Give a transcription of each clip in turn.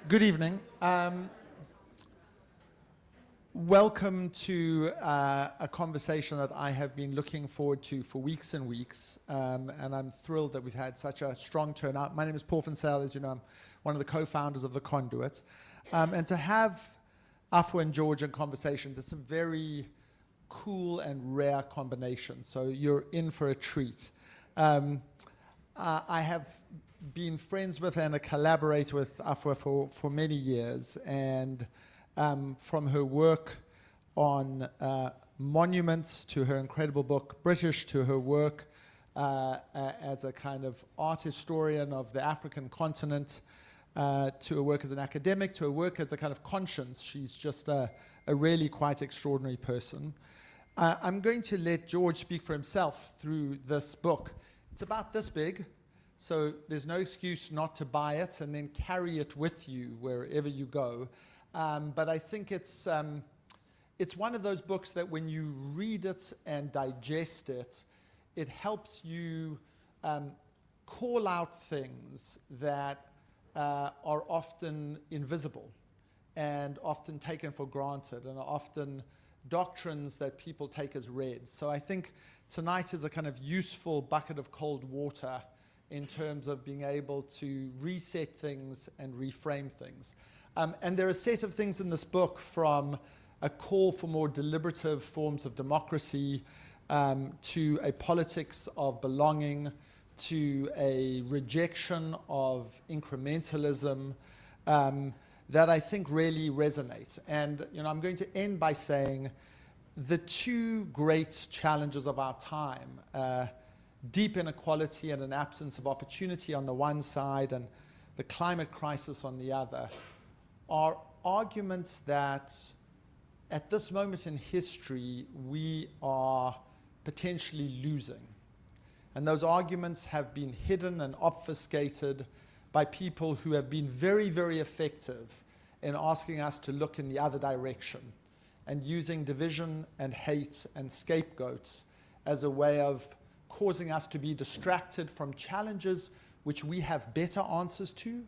Good evening. Welcome to a conversation that I have been looking forward to for weeks and weeks, and I'm thrilled that we've had such a strong turnout. My name is Paul Vincel, as you know, I'm one of the co-founders of the Conduit, and to have Afua and George in conversation, there's a very cool and rare combination, so you're in for a treat. I have been friends with and a collaborator with Afua for many years, and from her work on monuments to her incredible book British, to her work as a kind of art historian of the African continent, to her work as an academic, to her work as a kind of conscience. She's just a really quite extraordinary person. I'm going to let George speak for himself through this book. It's about this big, so there's no excuse not to buy it and then carry it with you wherever you go. But I think it's one of those books that when you read it and digest it, it helps you call out things that are often invisible and often taken for granted and are often doctrines that people take as read. So I think tonight is a kind of useful bucket of cold water in terms of being able to reset things and reframe things. And there are a set of things in this book, from a call for more deliberative forms of democracy, to a politics of belonging, to a rejection of incrementalism, that I think really resonate. And I'm going to end by saying the two great challenges of our time, deep inequality and an absence of opportunity on the one side, and the climate crisis on the other, are arguments that at this moment in history we are potentially losing. And those arguments have been hidden and obfuscated by people who have been very, very effective in asking us to look in the other direction and using division and hate and scapegoats as a way of causing us to be distracted from challenges which we have better answers to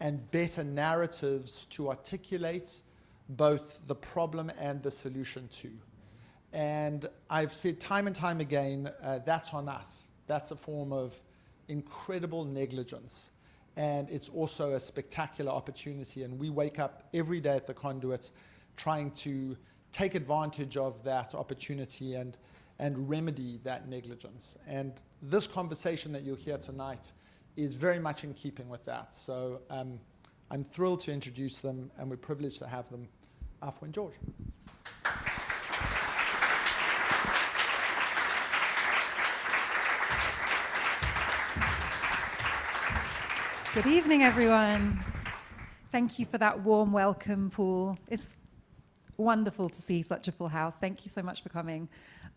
and better narratives to articulate both the problem and the solution to. And I've said time and time again, that's on us. That's a form of incredible negligence. And it's also a spectacular opportunity. And we wake up every day at the Conduit trying to take advantage of that opportunity and remedy that negligence. And this conversation that you'll hear tonight is very much in keeping with that. So I'm thrilled to introduce them, and we're privileged to have them, Afua and George. Good evening, everyone. Thank you for that warm welcome, Paul. It's wonderful to see such a full house. Thank you so much for coming.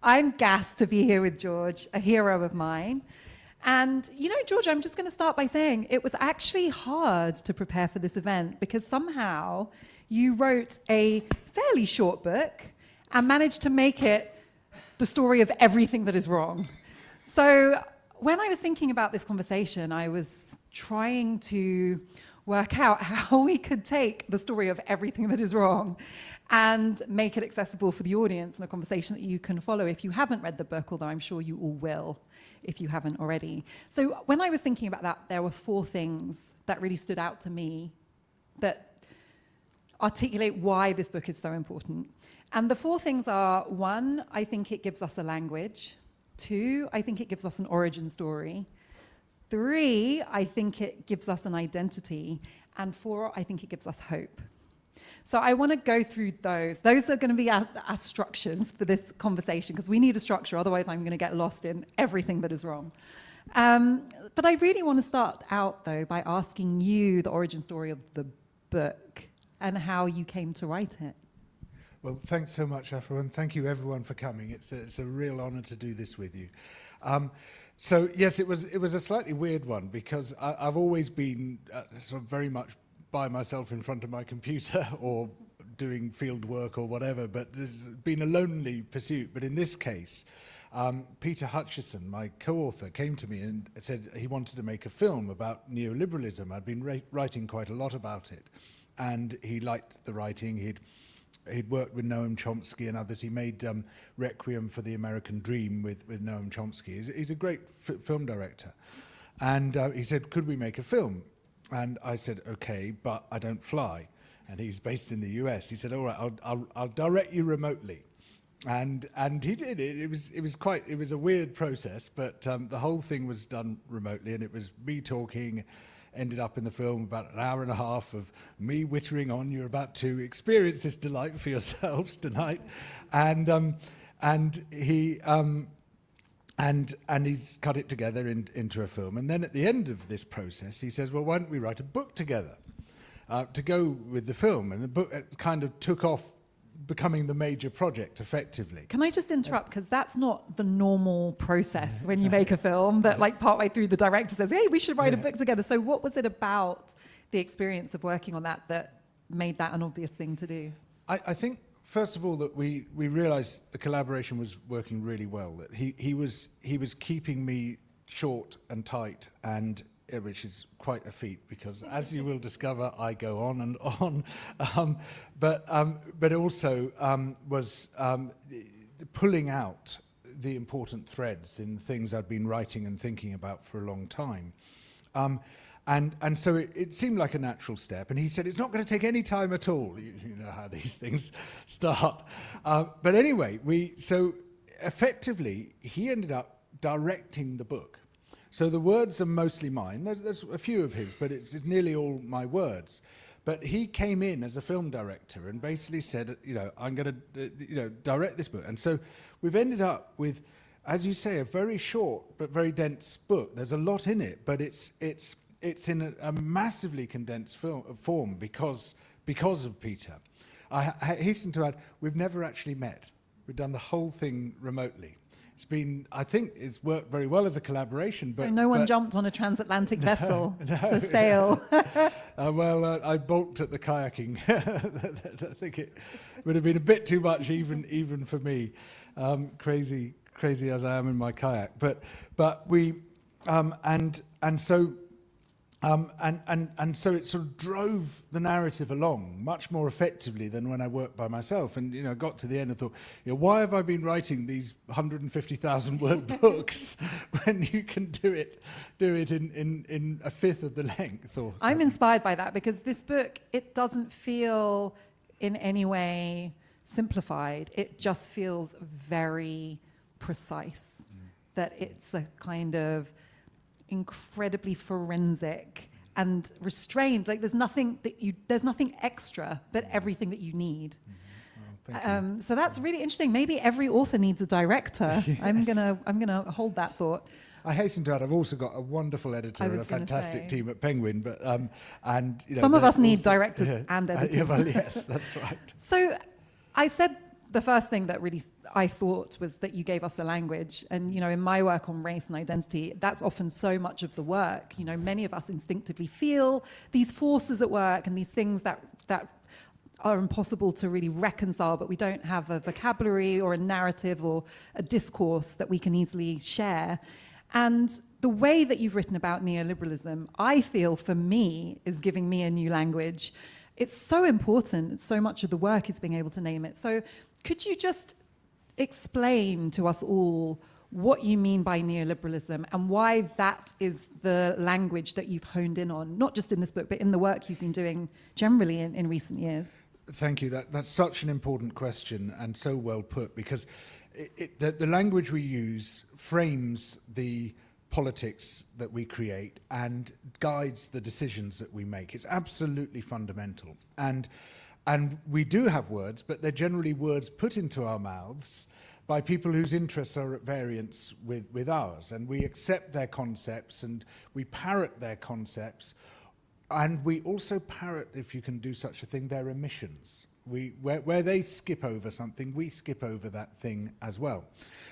I'm gassed to be here with George, a hero of mine. And George, I'm just going to start by saying it was actually hard to prepare for this event because somehow you wrote a fairly short book and managed to make it the story of everything that is wrong. So when I was thinking about this conversation, I was trying to work out how we could take the story of everything that is wrong and make it accessible for the audience in a conversation that you can follow if you haven't read the book, although I'm sure you all will if you haven't already. So when I was thinking about that, there were 4 things that really stood out to me that articulate why this book is so important. And the 4 things are: 1, I think it gives us a language. 2, I think it gives us an origin story. 3, I think it gives us an identity. And 4, I think it gives us hope. So I want to go through those. Those are going to be our structures for this conversation, because we need a structure, otherwise I'm going to get lost in everything that is wrong. But I really want to start out, though, by asking you the origin story of the book and how you came to write it. Well, thanks so much, Afua, and thank you everyone for coming. It's a real honor to do this with you. So yes, it was a slightly weird one, because I've always been sort of very much by myself in front of my computer or doing field work or whatever, but it's been a lonely pursuit. But in this case, Peter Hutchison, my co-author, came to me and said he wanted to make a film about neoliberalism. I'd been writing quite a lot about it, and he liked the writing. He'd worked with Noam Chomsky and others. He made Requiem for the American Dream with Noam Chomsky. He's a great film director. And he said, could we make a film? And I said, okay, but I don't fly. And he's based in the US. He said, all right, I'll direct you remotely. And he did it. It was a weird process, but the whole thing was done remotely, and it was me talking. Ended up in the film about an hour and a half of me wittering on. You're about to experience this delight for yourselves tonight, and he's cut it together into a film. And then at the end of this process, he says, "Well, why don't we write a book together to go with the film?" And the book kind of took off, becoming the major project effectively. Can I just interrupt, because that's not the normal process when you make a film, that like partway through the director says, hey, we should write a book together. So what was it about the experience of working on that made that an obvious thing to do? I think, first of all, that we realized the collaboration was working really well, that he was keeping me short and tight, and which is quite a feat, because as you will discover, I go on and on, but also was pulling out the important threads in things I'd been writing and thinking about for a long time. And so it seemed like a natural step, and he said, it's not going to take any time at all. You know how these things start. But anyway, so effectively, he ended up directing the book. So the words are mostly mine. There's a few of his, but it's nearly all my words. But he came in as a film director and basically said, I'm going to, direct this book. And so we've ended up with, as you say, a very short but very dense book. There's a lot in it, but it's in a massively condensed form because of Peter. I hasten to add, we've never actually met. We've done the whole thing remotely. It's worked very well as a collaboration. So no one jumped on a transatlantic vessel to sail? I balked at the kayaking. I think it would have been a bit too much even for me, crazy as I am in my kayak. But we, and so it sort of drove the narrative along much more effectively than when I worked by myself. And I got to the end and thought, why have I been writing these 150,000 word books when you can do it in a fifth of the length? Or I'm inspired by that, because this book, it doesn't feel in any way simplified. It just feels very precise. That it's a kind of incredibly forensic and restrained. Like there's nothing extra, but everything that you need. So that's really interesting. Maybe every author needs a director. Yes. I'm gonna hold that thought. I hasten to add, I've also got a wonderful editor and a fantastic team at Penguin. But some of us need directors and editors. Well, yes, that's right. So I said the first thing that really I thought was that you gave us a language. And, in my work on race and identity, that's often so much of the work. Many of us instinctively feel these forces at work and these things that are impossible to really reconcile, but we don't have a vocabulary or a narrative or a discourse that we can easily share. And the way that you've written about neoliberalism, I feel, for me, is giving me a new language. It's so important. So much of the work is being able to name it. So could you just explain to us all what you mean by neoliberalism and why that is the language that you've honed in on, not just in this book, but in the work you've been doing generally in recent years? Thank you. That's such an important question, and so well put, because the language we use frames the politics that we create and guides the decisions that we make. It's absolutely fundamental. And we do have words, but they're generally words put into our mouths by people whose interests are at variance with ours. And we accept their concepts and we parrot their concepts. And we also parrot, if you can do such a thing, their omissions. Where they skip over something, we skip over that thing as well.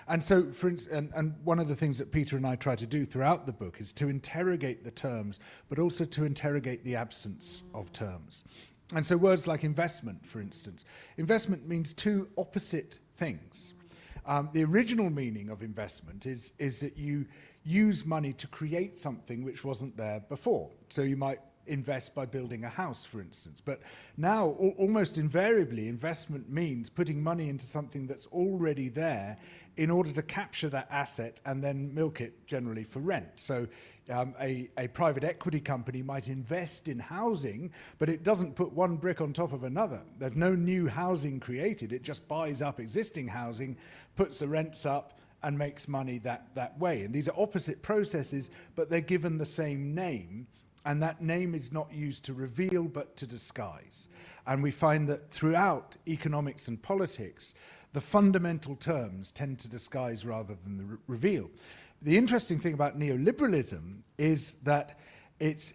And so, for instance, and one of the things that Peter and I try to do throughout the book is to interrogate the terms, but also to interrogate the absence of terms. And so words like investment, for instance. Investment means two opposite things. The original meaning of investment is that you use money to create something which wasn't there before. So you might invest by building a house, for instance. But now, almost invariably, investment means putting money into something that's already there in order to capture that asset and then milk it generally for rent. So a private equity company might invest in housing, but it doesn't put one brick on top of another. There's no new housing created. It just buys up existing housing, puts the rents up, and makes money that way. And these are opposite processes, but they're given the same name, and that name is not used to reveal, but to disguise. And we find that throughout economics and politics, the fundamental terms tend to disguise rather than reveal. The interesting thing about neoliberalism is that it's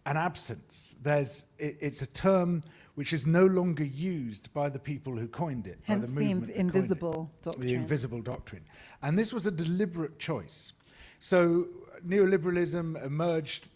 an absence. It's a term which is no longer used by the people who coined it. Hence by the the movement that coined invisible it. doctrine. The invisible doctrine. And this was a deliberate choice. So neoliberalism emerged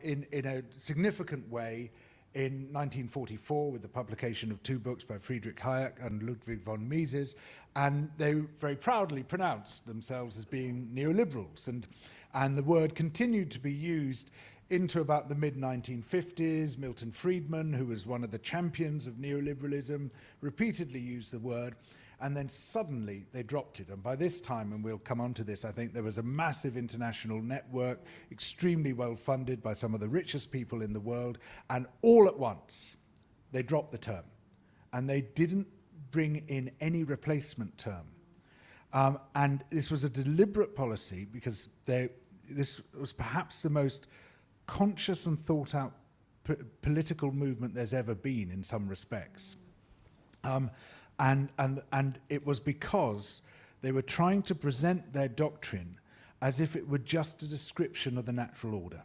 in a significant way in 1944 with the publication of two books by Friedrich Hayek and Ludwig von Mises, and they very proudly pronounced themselves as being neoliberals, and the word continued to be used into about the mid-1950s. Milton Friedman, who was one of the champions of neoliberalism, repeatedly used the word, and then suddenly they dropped it. And by this time, and we'll come on to this, I think there was a massive international network, extremely well funded by some of the richest people in the world, and all at once, they dropped the term. And they didn't bring in any replacement term. And this was a deliberate policy because this was perhaps the most conscious and thought out political movement there's ever been in some respects. And it was because they were trying to present their doctrine as if it were just a description of the natural order.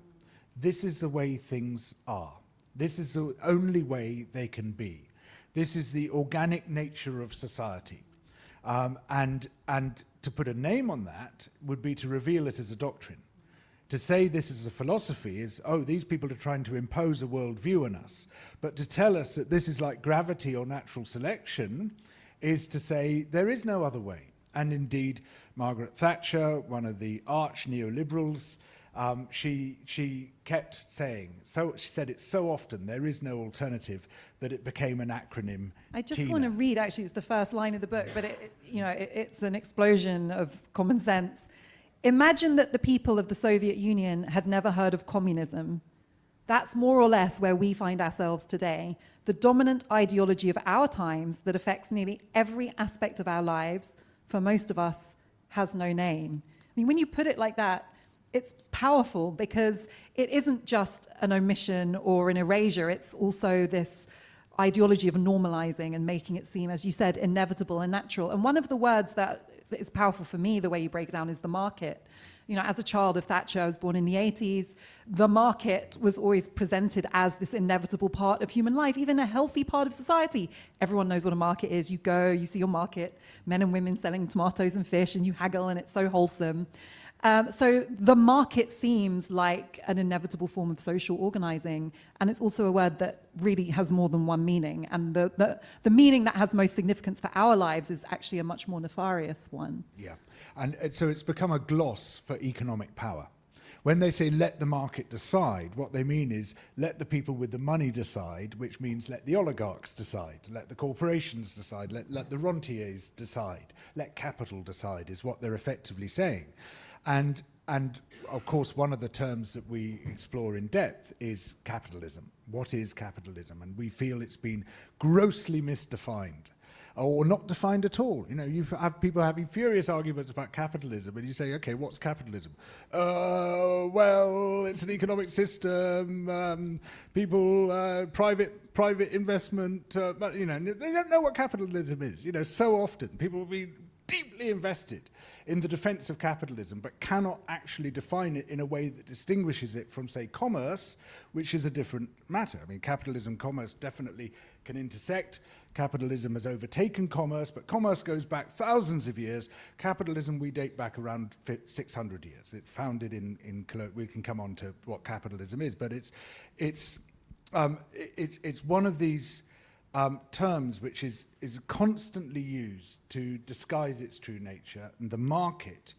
This is the way things are. This is the only way they can be. This is the organic nature of society. And to put a name on that would be to reveal it as a doctrine. To say this is a philosophy is, oh, these people are trying to impose a worldview on us. But to tell us that this is like gravity or natural selection is to say there is no other way. And indeed, Margaret Thatcher, one of the arch neoliberals, she kept saying, so she said it so often, there is no alternative, that it became an acronym. I just TINA. want to read, actually, it's the first line of the book, but it's an explosion of common sense. Imagine that the people of the Soviet Union had never heard of communism. That's more or less where we find ourselves today. The dominant ideology of our times that affects nearly every aspect of our lives, for most of us, has no name. I mean, when you put it like that, it's powerful because it isn't just an omission or an erasure. It's also this ideology of normalizing and making it seem, as you said, inevitable and natural. And one of the words that is powerful for me, the way you break it down, is the market. You know, as a child of Thatcher, I was born in the 80s, the market was always presented as this inevitable part of human life, even a healthy part of society. Everyone knows what a market is. You go, you see your market, men and women selling tomatoes and fish, and you haggle, and it's so wholesome. So the market seems like an inevitable form of social organizing, and it's also a word that really has more than one meaning. And the meaning that has most significance for our lives is actually a much more nefarious one. Yeah, and so it's become a gloss for economic power. When they say let the market decide, what they mean is let the people with the money decide, which means let the oligarchs decide, let the corporations decide, let the rentiers decide, let capital decide is what they're effectively saying. And of course, one of the terms that we explore in depth is capitalism. What is capitalism? And we feel it's been grossly misdefined, or not defined at all. You know, you have people having furious arguments about capitalism, and you say, okay, what's capitalism? Well, it's an economic system, private investment, but, you know, they don't know what capitalism is. You know, so often people will be deeply invested in the defense of capitalism, but cannot actually define it in a way that distinguishes it from, say, commerce, which is a different matter. I mean, capitalism, commerce definitely can intersect. Capitalism has overtaken commerce, but commerce goes back thousands of years. Capitalism, we date back around 600 years. It founded in Cologne. We can come on to what capitalism is, but it's one of these terms which is constantly used to disguise its true nature, and the market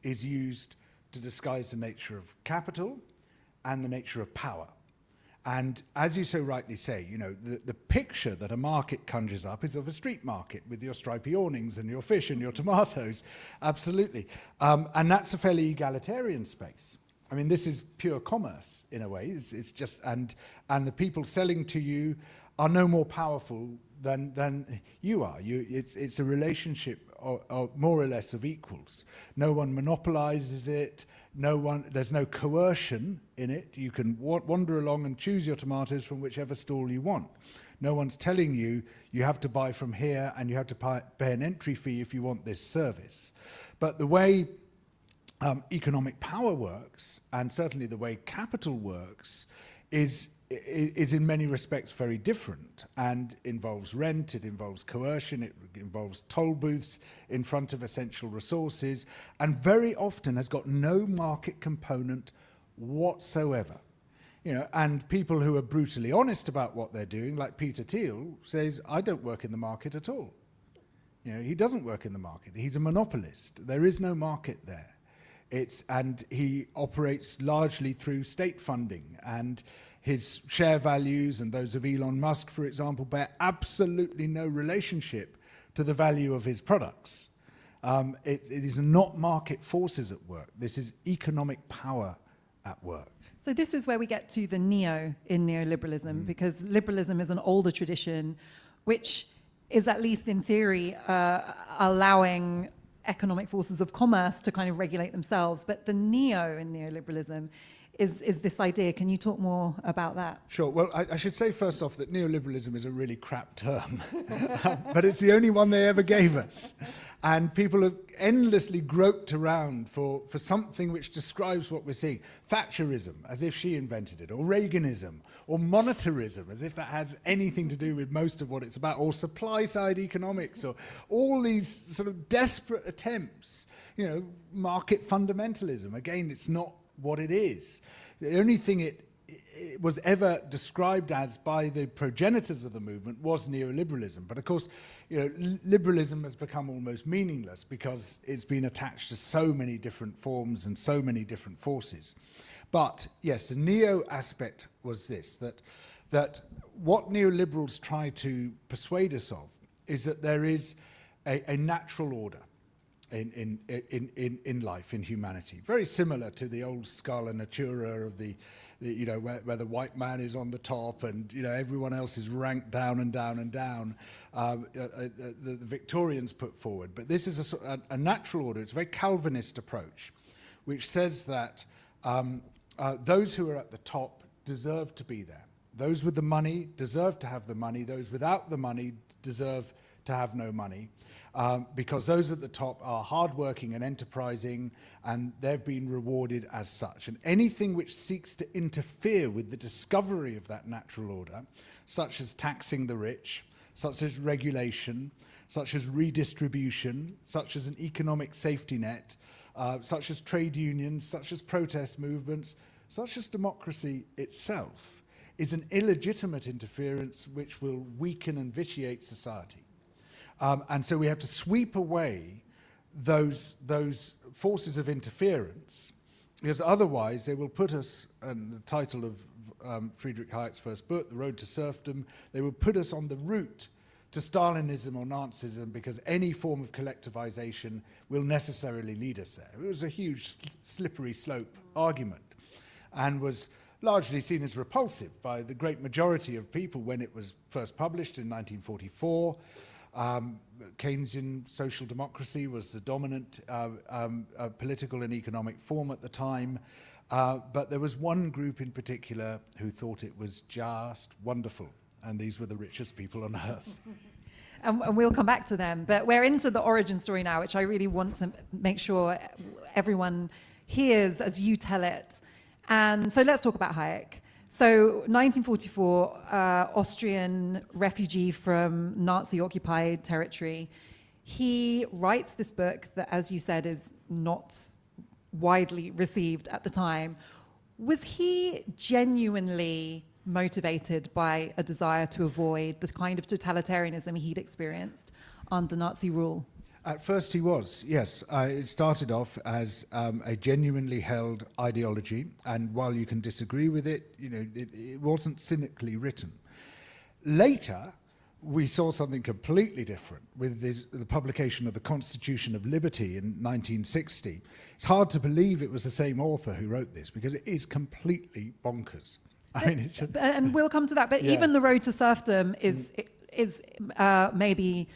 is used to disguise the nature of capital and the nature of power. And as you so rightly say, you know, the picture that a market conjures up is of a street market with your stripy awnings and your fish and your tomatoes, absolutely. And that's a fairly egalitarian space. I mean, this is pure commerce in a way. It's just, and the people selling to you are no more powerful than you are. It's a relationship of more or less of equals. No one monopolizes it. There's no coercion in it. You can wander along and choose your tomatoes from whichever stall you want. No one's telling you you have to buy from here and you have to pay an entry fee if you want this service. But the way economic power works, and certainly the way capital works, is in many respects very different, and involves rent, it involves coercion, it involves toll booths in front of essential resources, and very often has got no market component whatsoever. You know, and people who are brutally honest about what they're doing, like Peter Thiel, says, I don't work in the market at all. You know, he doesn't work in the market. He's a monopolist. There is no market there. And he operates largely through state funding, and his share values and those of Elon Musk, for example, bear absolutely no relationship to the value of his products. It is not market forces at work. This is economic power at work. So this is where we get to the neo in neoliberalism, because liberalism is an older tradition, which is, at least in theory, allowing economic forces of commerce to kind of regulate themselves. But the neo in neoliberalism is this idea. Can you talk more about that? Sure. Well, I should say first off that neoliberalism is a really crap term, but it's the only one they ever gave us. And people have endlessly groped around for something which describes what we're seeing. Thatcherism, as if she invented it, or Reaganism, or monetarism, as if that has anything to do with most of what it's about, or supply-side economics, or all these sort of desperate attempts. You know, market fundamentalism. Again, it's not what it is. The only thing it was ever described as by the progenitors of the movement was neoliberalism. But of course, you know, liberalism has become almost meaningless because it's been attached to so many different forms and so many different forces. But yes, the neo aspect was this, that what neoliberals try to persuade us of is that there is a natural order in life, in humanity, very similar to the old Scala Natura of the you know, where the white man is on the top and, you know, everyone else is ranked down and down and down. The Victorians put forward, but this is a natural order. It's a very Calvinist approach, which says that those who are at the top deserve to be there. Those with the money deserve to have the money. Those without the money deserve to have no money. Because those at the top are hardworking and enterprising, and they've been rewarded as such. And anything which seeks to interfere with the discovery of that natural order, such as taxing the rich, such as regulation, such as redistribution, such as an economic safety net, such as trade unions, such as protest movements, such as democracy itself, is an illegitimate interference which will weaken and vitiate society. And so we have to sweep away those forces of interference, because otherwise they will put us, and the title of Friedrich Hayek's first book, The Road to Serfdom, they will put us on the route to Stalinism or Nazism, because any form of collectivization will necessarily lead us there. It was a huge slippery slope argument, and was largely seen as repulsive by the great majority of people when it was first published in 1944. Keynesian social democracy was the dominant political and economic form at the time, but there was one group in particular who thought it was just wonderful, and these were the richest people on earth. And we'll come back to them, but we're into the origin story now, which I really want to make sure everyone hears as you tell it. And so let's talk about Hayek. So 1944, Austrian refugee from Nazi-occupied territory. He writes this book that, as you said, is not widely received at the time. Was he genuinely motivated by a desire to avoid the kind of totalitarianism he'd experienced under Nazi rule? At first he was, yes. It started off as a genuinely held ideology, and while you can disagree with it, it wasn't cynically written. Later, we saw something completely different with the publication of the Constitution of Liberty in 1960. It's hard to believe it was the same author who wrote this, because it is completely bonkers. And we'll come to that, but even The Road to Serfdom is maybe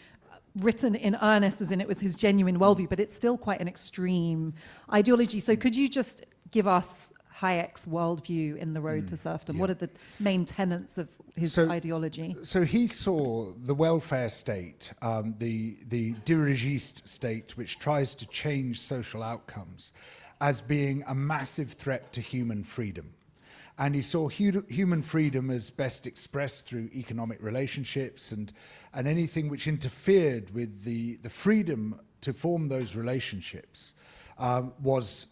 written in earnest, as in it was his genuine worldview, but it's still quite an extreme ideology. So could you just give us Hayek's worldview in The Road to Serfdom? What are the main tenets of his ideology? So he saw the welfare state, the dirigiste state, which tries to change social outcomes, as being a massive threat to human freedom. And he saw human freedom as best expressed through economic relationships, and anything which interfered with the freedom to form those relationships was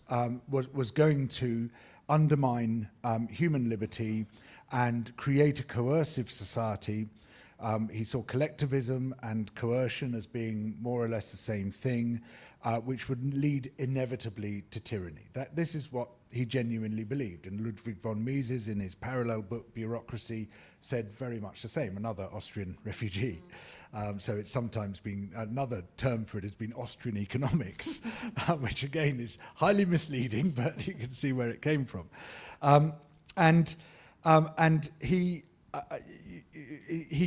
going to undermine human liberty and create a coercive society. He saw collectivism and coercion as being more or less the same thing, which would lead inevitably to tyranny. This is what he genuinely believed. And Ludwig von Mises, in his parallel book, Bureaucracy, said very much the same, another Austrian refugee. So it's sometimes been, another term for it has been Austrian economics, which again is highly misleading, but you can see where it came from. And he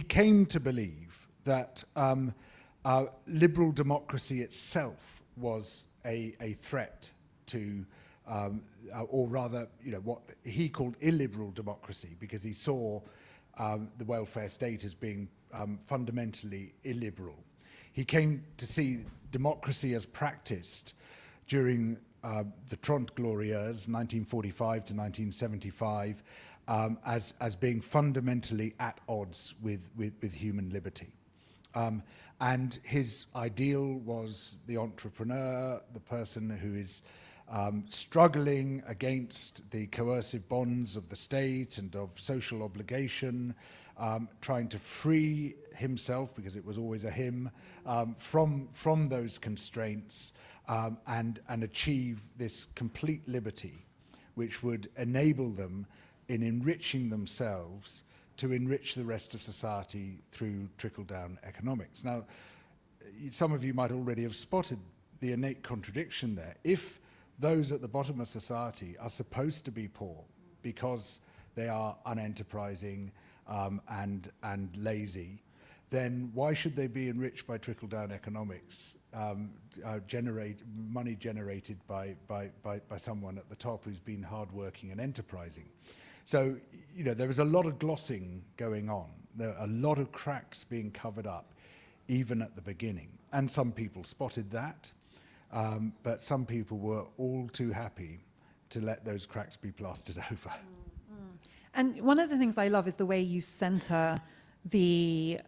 came to believe that liberal democracy itself was a threat to, or rather, what he called illiberal democracy, because he saw the welfare state as being fundamentally illiberal. He came to see democracy as practiced during the Trente Glorieuses, 1945 to 1975, as being fundamentally at odds with human liberty. And his ideal was the entrepreneur, the person who is struggling against the coercive bonds of the state and of social obligation, trying to free himself, because it was always a him, from those constraints, and achieve this complete liberty, which would enable them in enriching themselves to enrich the rest of society through trickle-down economics. Now, some of you might already have spotted the innate contradiction there. If those at the bottom of society are supposed to be poor because they are unenterprising and lazy, then why should they be enriched by trickle-down economics, money generated by someone at the top who's been hardworking and enterprising? So, there was a lot of glossing going on. There are a lot of cracks being covered up, even at the beginning. And some people spotted that, but some people were all too happy to let those cracks be plastered over. And one of the things I love is the way you center the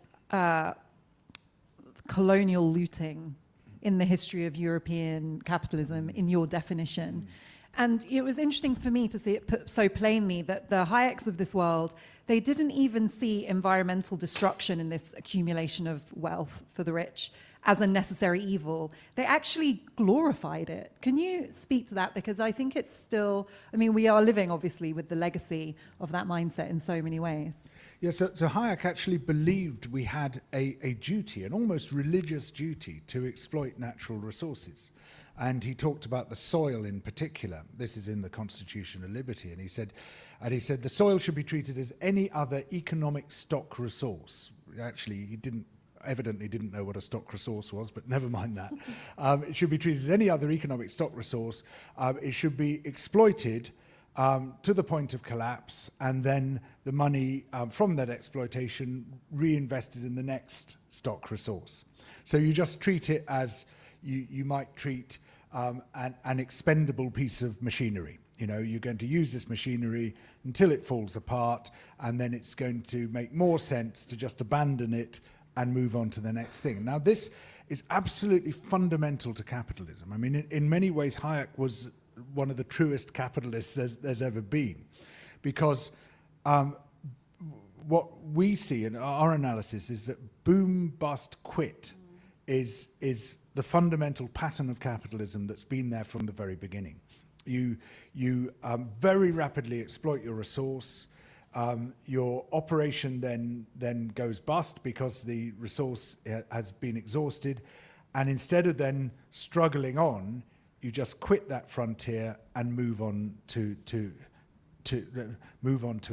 colonial looting in the history of European capitalism in your definition. And it was interesting for me to see it put so plainly that the Hayeks of this world, they didn't even see environmental destruction in this accumulation of wealth for the rich as a necessary evil. They actually glorified it. Can you speak to that? Because I think it's still, we are living obviously with the legacy of that mindset in so many ways. Yeah, so Hayek actually believed we had a duty, an almost religious duty, to exploit natural resources. And he talked about the soil in particular. This is in the Constitution of Liberty. And he said the soil should be treated as any other economic stock resource. Actually, he evidently didn't know what a stock resource was, but never mind that. It should be treated as any other economic stock resource. It should be exploited to the point of collapse, and then the money from that exploitation reinvested in the next stock resource. So you just treat it as you might treat an expendable piece of machinery. You're going to use this machinery until it falls apart, and then it's going to make more sense to just abandon it and move on to the next thing. Now, this is absolutely fundamental to capitalism. In many ways, Hayek was one of the truest capitalists there's ever been, because what we see in our analysis is that boom, bust, quit is the fundamental pattern of capitalism that's been there from the very beginning. You very rapidly exploit your resource. Your operation then goes bust because the resource has been exhausted, and instead of then struggling on, you just quit that frontier and move on to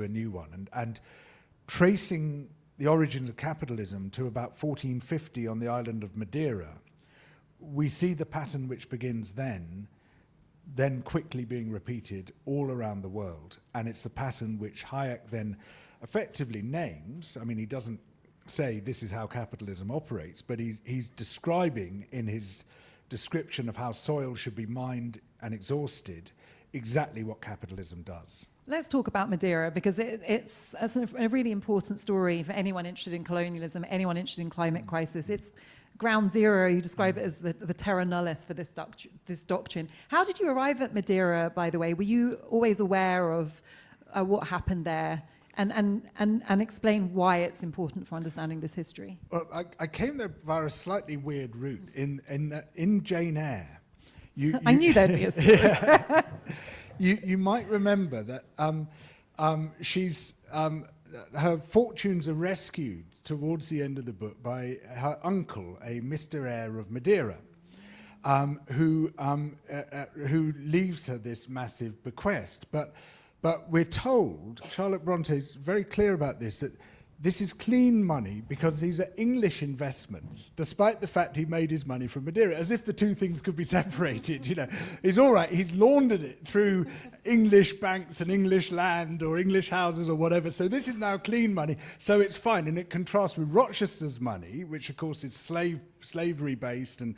a new one. And tracing the origins of capitalism to about 1450 on the island of Madeira, we see the pattern which begins then quickly being repeated all around the world. And it's a pattern which Hayek then effectively names. I mean, he doesn't say this is how capitalism operates, but he's describing in his description of how soil should be mined and exhausted exactly what capitalism does. Let's talk about Madeira, because it's a really important story for anyone interested in colonialism, anyone interested in climate crisis. It's ground zero. You describe it as the terra nullis for this doctrine. How did you arrive at Madeira, by the way? Were you always aware of what happened there? And explain why it's important for understanding this history. Well, I came there via a slightly weird route. In Jane Eyre, I knew there'd be a story. Yeah. You might remember that she's her fortunes are rescued towards the end of the book by her uncle, a Mr. Eyre of Madeira, who leaves her this massive bequest. But we're told, Charlotte Bronte is very clear about this, that this is clean money because these are English investments, despite the fact he made his money from Madeira, as if the two things could be separated. You know, it's all right, he's laundered it through English banks and English land or English houses or whatever, so this is now clean money, so it's fine. And it contrasts with Rochester's money, which of course is slavery-based and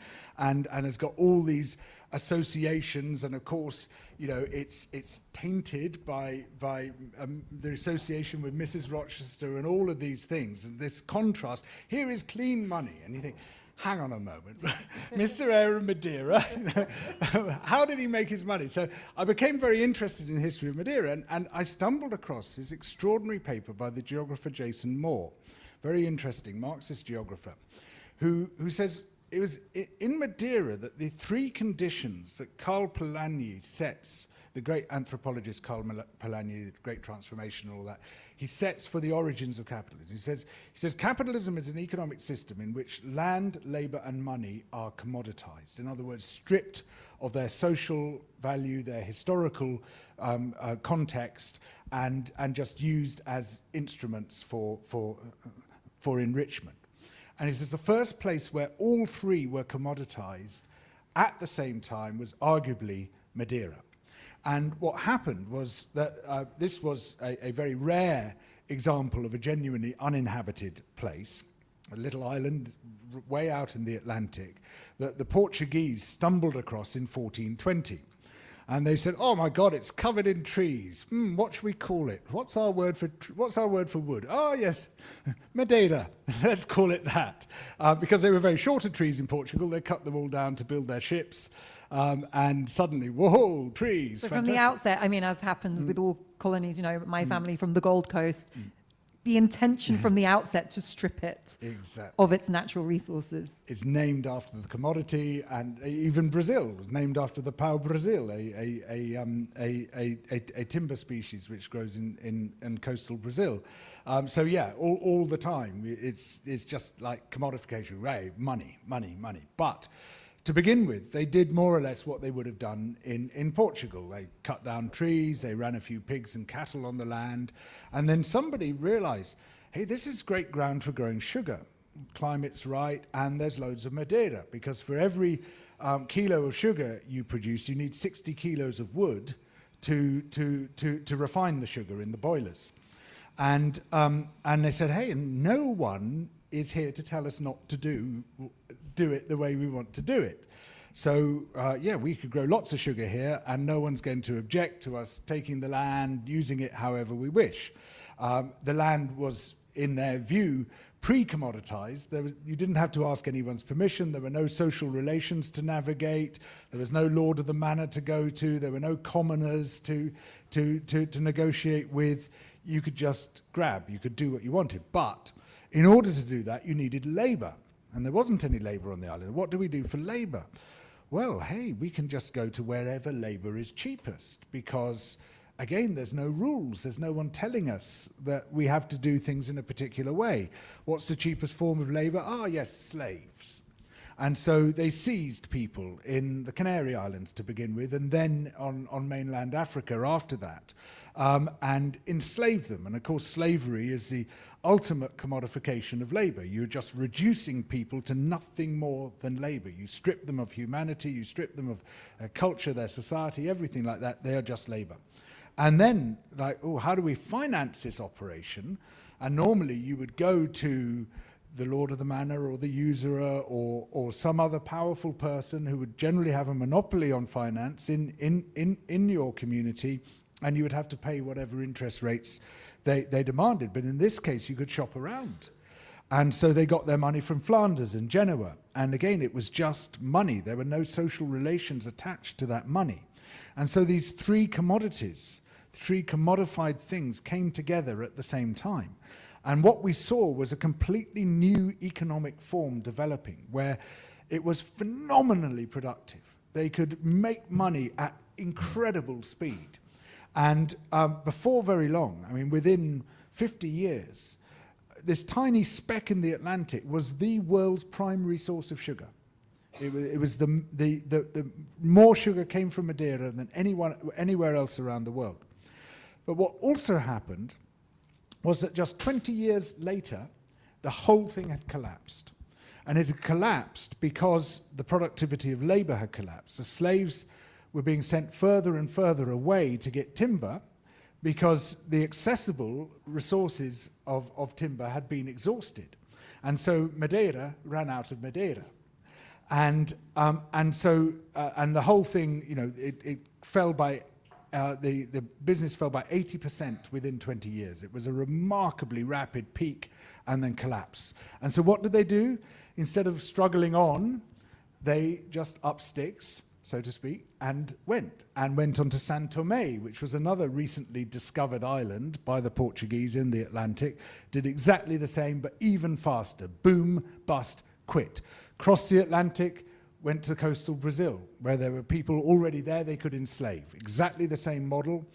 has got all these associations, and of course, you know, it's tainted by the association with Mrs. Rochester and all of these things, and this contrast. Here is clean money, and you think, hang on a moment, Mr. Eyre of Madeira, how did he make his money? So I became very interested in the history of Madeira, and I stumbled across this extraordinary paper by the geographer Jason Moore, very interesting Marxist geographer, who says it was in Madeira that the three conditions that Karl Polanyi sets, the great anthropologist Karl Polanyi, the great transformation and all that, he sets for the origins of capitalism. He says capitalism is an economic system in which land, labor, and money are commoditized. In other words, stripped of their social value, their historical context, and just used as instruments for enrichment. And he says the first place where all three were commoditized at the same time was arguably Madeira. And what happened was that this was a very rare example of a genuinely uninhabited place, a little island way out in the Atlantic, that the Portuguese stumbled across in 1420. And they said, "Oh my God, it's covered in trees. What should we call it? What's our word for wood? Oh yes, Madeira. Let's call it that." Because they were very short of trees in Portugal, they cut them all down to build their ships. And suddenly, whoa, trees! So fantastic. from the outset, I mean, as happens with all colonies, you know, my family from the Gold Coast. The intention from the outset to strip it of its natural resources. It's named after the commodity, and even Brazil was named after the pau Brazil, a timber species which grows in coastal Brazil. So yeah, all the time it's just like commodification, right? Money. But to begin with, they did more or less what they would have done in Portugal. They cut down trees, they ran a few pigs and cattle on the land, and then somebody realized, hey, this is great ground for growing sugar. Climate's right, and there's loads of Madeira, because for every kilo of sugar you produce, you need 60 kilos of wood to refine the sugar in the boilers. And they said, hey, and no one is here to tell us not to do it the way we want to do it. So yeah, we could grow lots of sugar here, and no one's going to object to us taking the land, using it however we wish. The land was, in their view, pre-commoditized. You didn't have to ask anyone's permission. There were no social relations to navigate. There was no lord of the manor to go to. There were no commoners to negotiate with. you could just grab, you could do what you wanted. But in order to do that, you needed labour. And there wasn't any labour on the island. What do we do for labour? Well, hey, we can just go to wherever labour is cheapest, because again, there's no rules. There's no one telling us that we have to do things in a particular way. What's the cheapest form of labour? Ah, yes, slaves. And so they seized people in the Canary Islands to begin with, and then on mainland Africa after that, and enslaved them. And of course, slavery is the ultimate commodification of labour. You're just reducing people to nothing more than labour. You strip them of humanity, you strip them of culture, their society, everything like that. They are just labour. And then, like, oh, how do we finance this operation? And normally you would go to the lord of the manor or the usurer or some other powerful person who would generally have a monopoly on finance in your community, and you would have to pay whatever interest rates they demanded. But in this case, you could shop around. And so they got their money from Flanders and Genoa. And again, it was just money. There were no social relations attached to that money. And so these three commodities, three commodified things came together at the same time. And what we saw was a completely new economic form developing, where it was phenomenally productive. They could make money at incredible speed. And before very long, I mean, within 50 years, this tiny speck in the Atlantic was the world's primary source of sugar. It was the more sugar came from Madeira than anywhere else around the world. But what also happened was that just 20 years later, the whole thing had collapsed. And it had collapsed because the productivity of labour had collapsed. The slaves were being sent further and further away to get timber because the accessible resources of timber had been exhausted. And so Madeira ran out of Madeira. And the whole thing, you know, it fell by, the business fell by 80% within 20 years. It was a remarkably rapid peak and then collapse. And so what did they do? Instead of struggling on, they just upped sticks, so to speak, and went on to San Tomé, which was another recently discovered island by the Portuguese in the Atlantic, did exactly the same, but even faster. Boom, bust, quit. Crossed the Atlantic, went to coastal Brazil, where there were people already there they could enslave. Exactly the same model,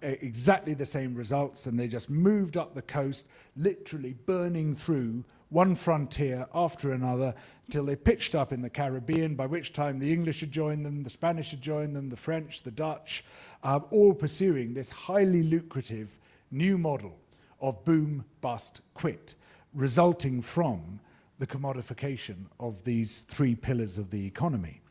exactly the same results, and they just moved up the coast, literally burning through one frontier after another until they pitched up in the Caribbean, by which time the English had joined them, the Spanish had joined them, the French, the Dutch, all pursuing this highly lucrative new model of boom, bust, quit, resulting from the commodification of these three pillars of the economy.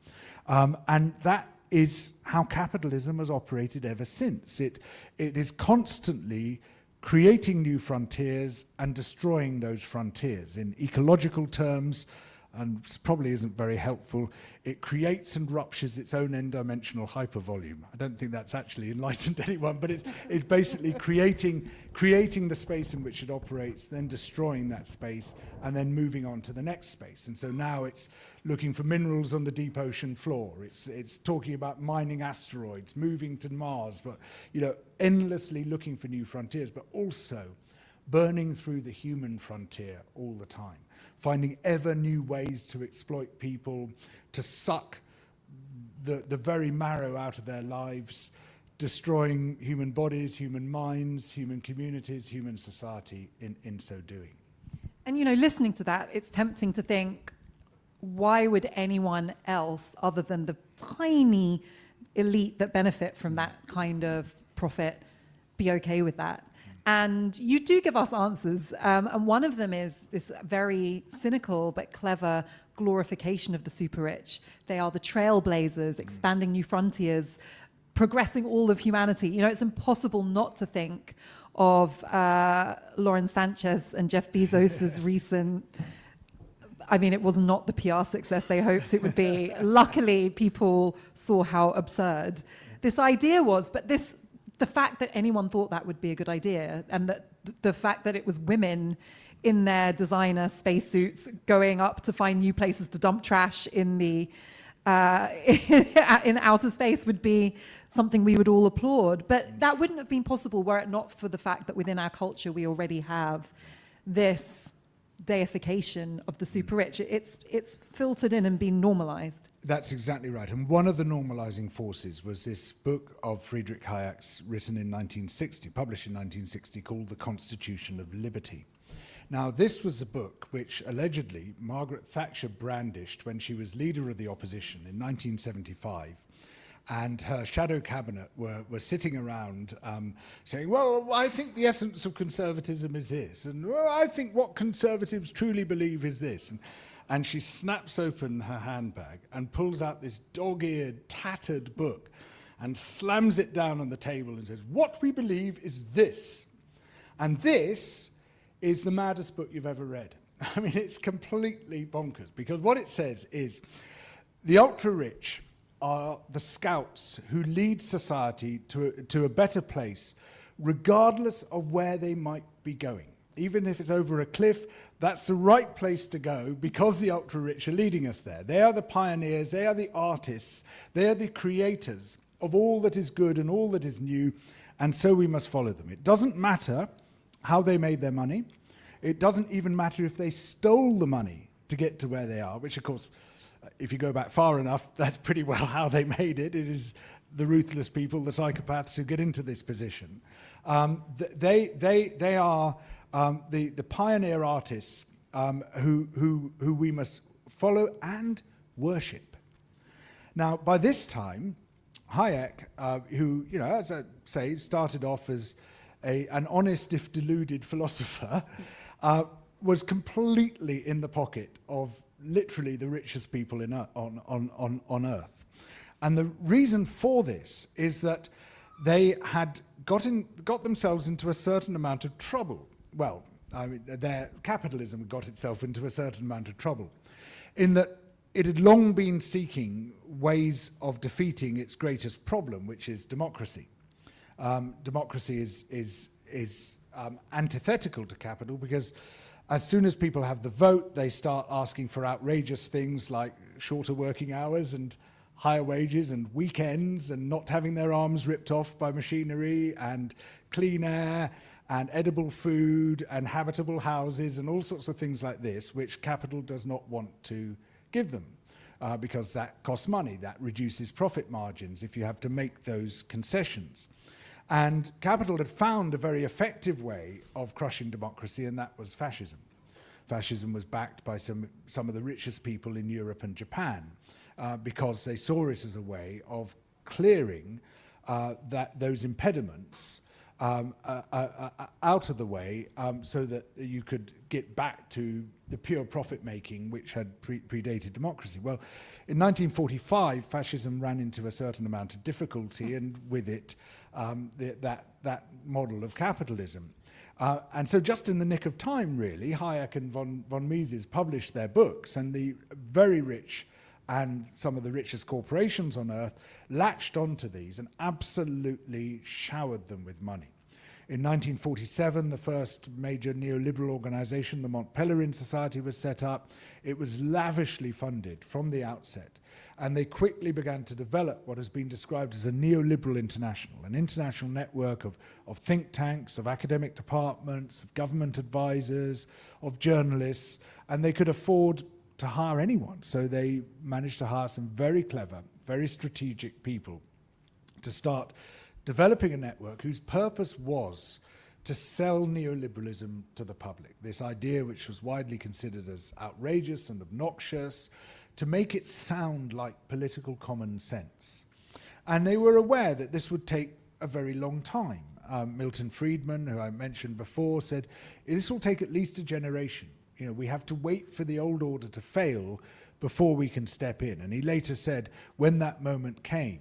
And that is how capitalism has operated ever since. It is constantly creating new frontiers and destroying those frontiers. In ecological terms, and this probably isn't very helpful, it creates and ruptures its own n-dimensional hypervolume. I don't think that's actually enlightened anyone, but it's basically creating the space in which it operates, then destroying that space, and then moving on to the next space. And so now it's looking for minerals on the deep ocean floor. It's talking about mining asteroids, moving to Mars, but endlessly looking for new frontiers, but also burning through the human frontier all the time, finding ever new ways to exploit people, to suck the very marrow out of their lives, destroying human bodies, human minds, human communities, human society in so doing. And listening to that, it's tempting to think, why would anyone else other than the tiny elite that benefit from that kind of profit be okay with that? And you do give us answers, and one of them is this very cynical but clever glorification of the super rich. They are the trailblazers, expanding new frontiers, progressing all of humanity. It's impossible not to think of Lauren Sanchez and Jeff Bezos' recent... I mean, it was not the PR success they hoped it would be. Luckily, people saw how absurd this idea was, but the fact that anyone thought that would be a good idea, and that the fact that it was women in their designer spacesuits going up to find new places to dump trash in the in outer space would be something we would all applaud. But that wouldn't have been possible were it not for the fact that within our culture we already have this deification of the super rich. It's filtered in and been normalized. That's exactly right. And one of the normalizing forces was this book of Friedrich Hayek's written in 1960, published in 1960, called The Constitution of Liberty. Now, this was a book which allegedly Margaret Thatcher brandished when she was leader of the opposition in 1975. And her shadow cabinet were sitting around saying, well, I think the essence of conservatism is this. And well, I think what conservatives truly believe is this. And she snaps open her handbag and pulls out this dog-eared, tattered book and slams it down on the table and says, what we believe is this. And this is the maddest book you've ever read. I mean, it's completely bonkers, because what it says is the ultra-rich are the scouts who lead society to a better place, regardless of where they might be going. Even if it's over a cliff, that's the right place to go because the ultra-rich are leading us there. They are the pioneers, they are the artists, they are the creators of all that is good and all that is new, and so we must follow them. It doesn't matter how they made their money. It doesn't even matter if they stole the money to get to where they are, which of course, if you go back far enough, that's pretty well how they made it. It is the ruthless people, the psychopaths who get into this position. They are the pioneer artists who we must follow and worship. Now, by this time, Hayek, who, you know, as I say, started off as an honest if deluded philosopher, was completely in the pocket of literally the richest people on Earth. And the reason for this is that they had got themselves into a certain amount of trouble. Well, I mean, their capitalism got itself into a certain amount of trouble, in that it had long been seeking ways of defeating its greatest problem, which is democracy. Democracy is antithetical to capital, because as soon as people have the vote, they start asking for outrageous things like shorter working hours and higher wages and weekends and not having their arms ripped off by machinery and clean air and edible food and habitable houses and all sorts of things like this, which capital does not want to give them because that costs money, that reduces profit margins if you have to make those concessions. And capital had found a very effective way of crushing democracy, and that was fascism. Fascism was backed by some of the richest people in Europe and Japan because they saw it as a way of clearing those impediments out of the way so that you could get back to the pure profit-making which had predated democracy. Well, in 1945, fascism ran into a certain amount of difficulty, and with it, that model of capitalism. And so just in the nick of time, really, Hayek and von Mises published their books, and the very rich and some of the richest corporations on earth latched onto these and absolutely showered them with money. In 1947, the first major neoliberal organization, the Mont Pelerin Society, was set up. It was lavishly funded from the outset, and they quickly began to develop what has been described as a neoliberal international, an international network of think tanks, of academic departments, of government advisors, of journalists, and they could afford to hire anyone. So they managed to hire some very clever, very strategic people to start developing a network whose purpose was to sell neoliberalism to the public. This idea, which was widely considered as outrageous and obnoxious, to make it sound like political common sense. And they were aware that this would take a very long time. Milton Friedman, who I mentioned before, said, this will take at least a generation. You know, we have to wait for the old order to fail before we can step in. And he later said, when that moment came,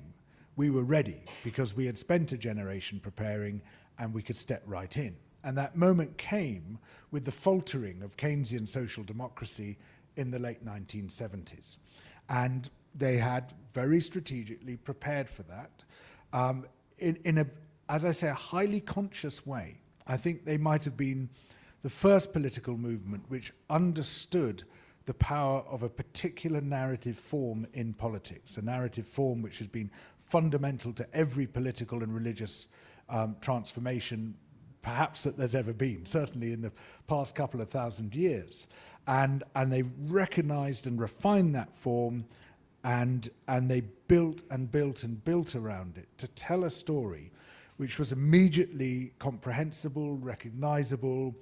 we were ready because we had spent a generation preparing and we could step right in. And that moment came with the faltering of Keynesian social democracy in the late 1970s. And they had very strategically prepared for that in a, as I say, a highly conscious way. I think they might have been the first political movement which understood the power of a particular narrative form in politics, a narrative form which has been fundamental to every political and religious transformation perhaps that there's ever been, certainly in the past couple of thousand years. And they recognized and refined that form, and they built and built and built around it to tell a story which was immediately comprehensible, recognizable,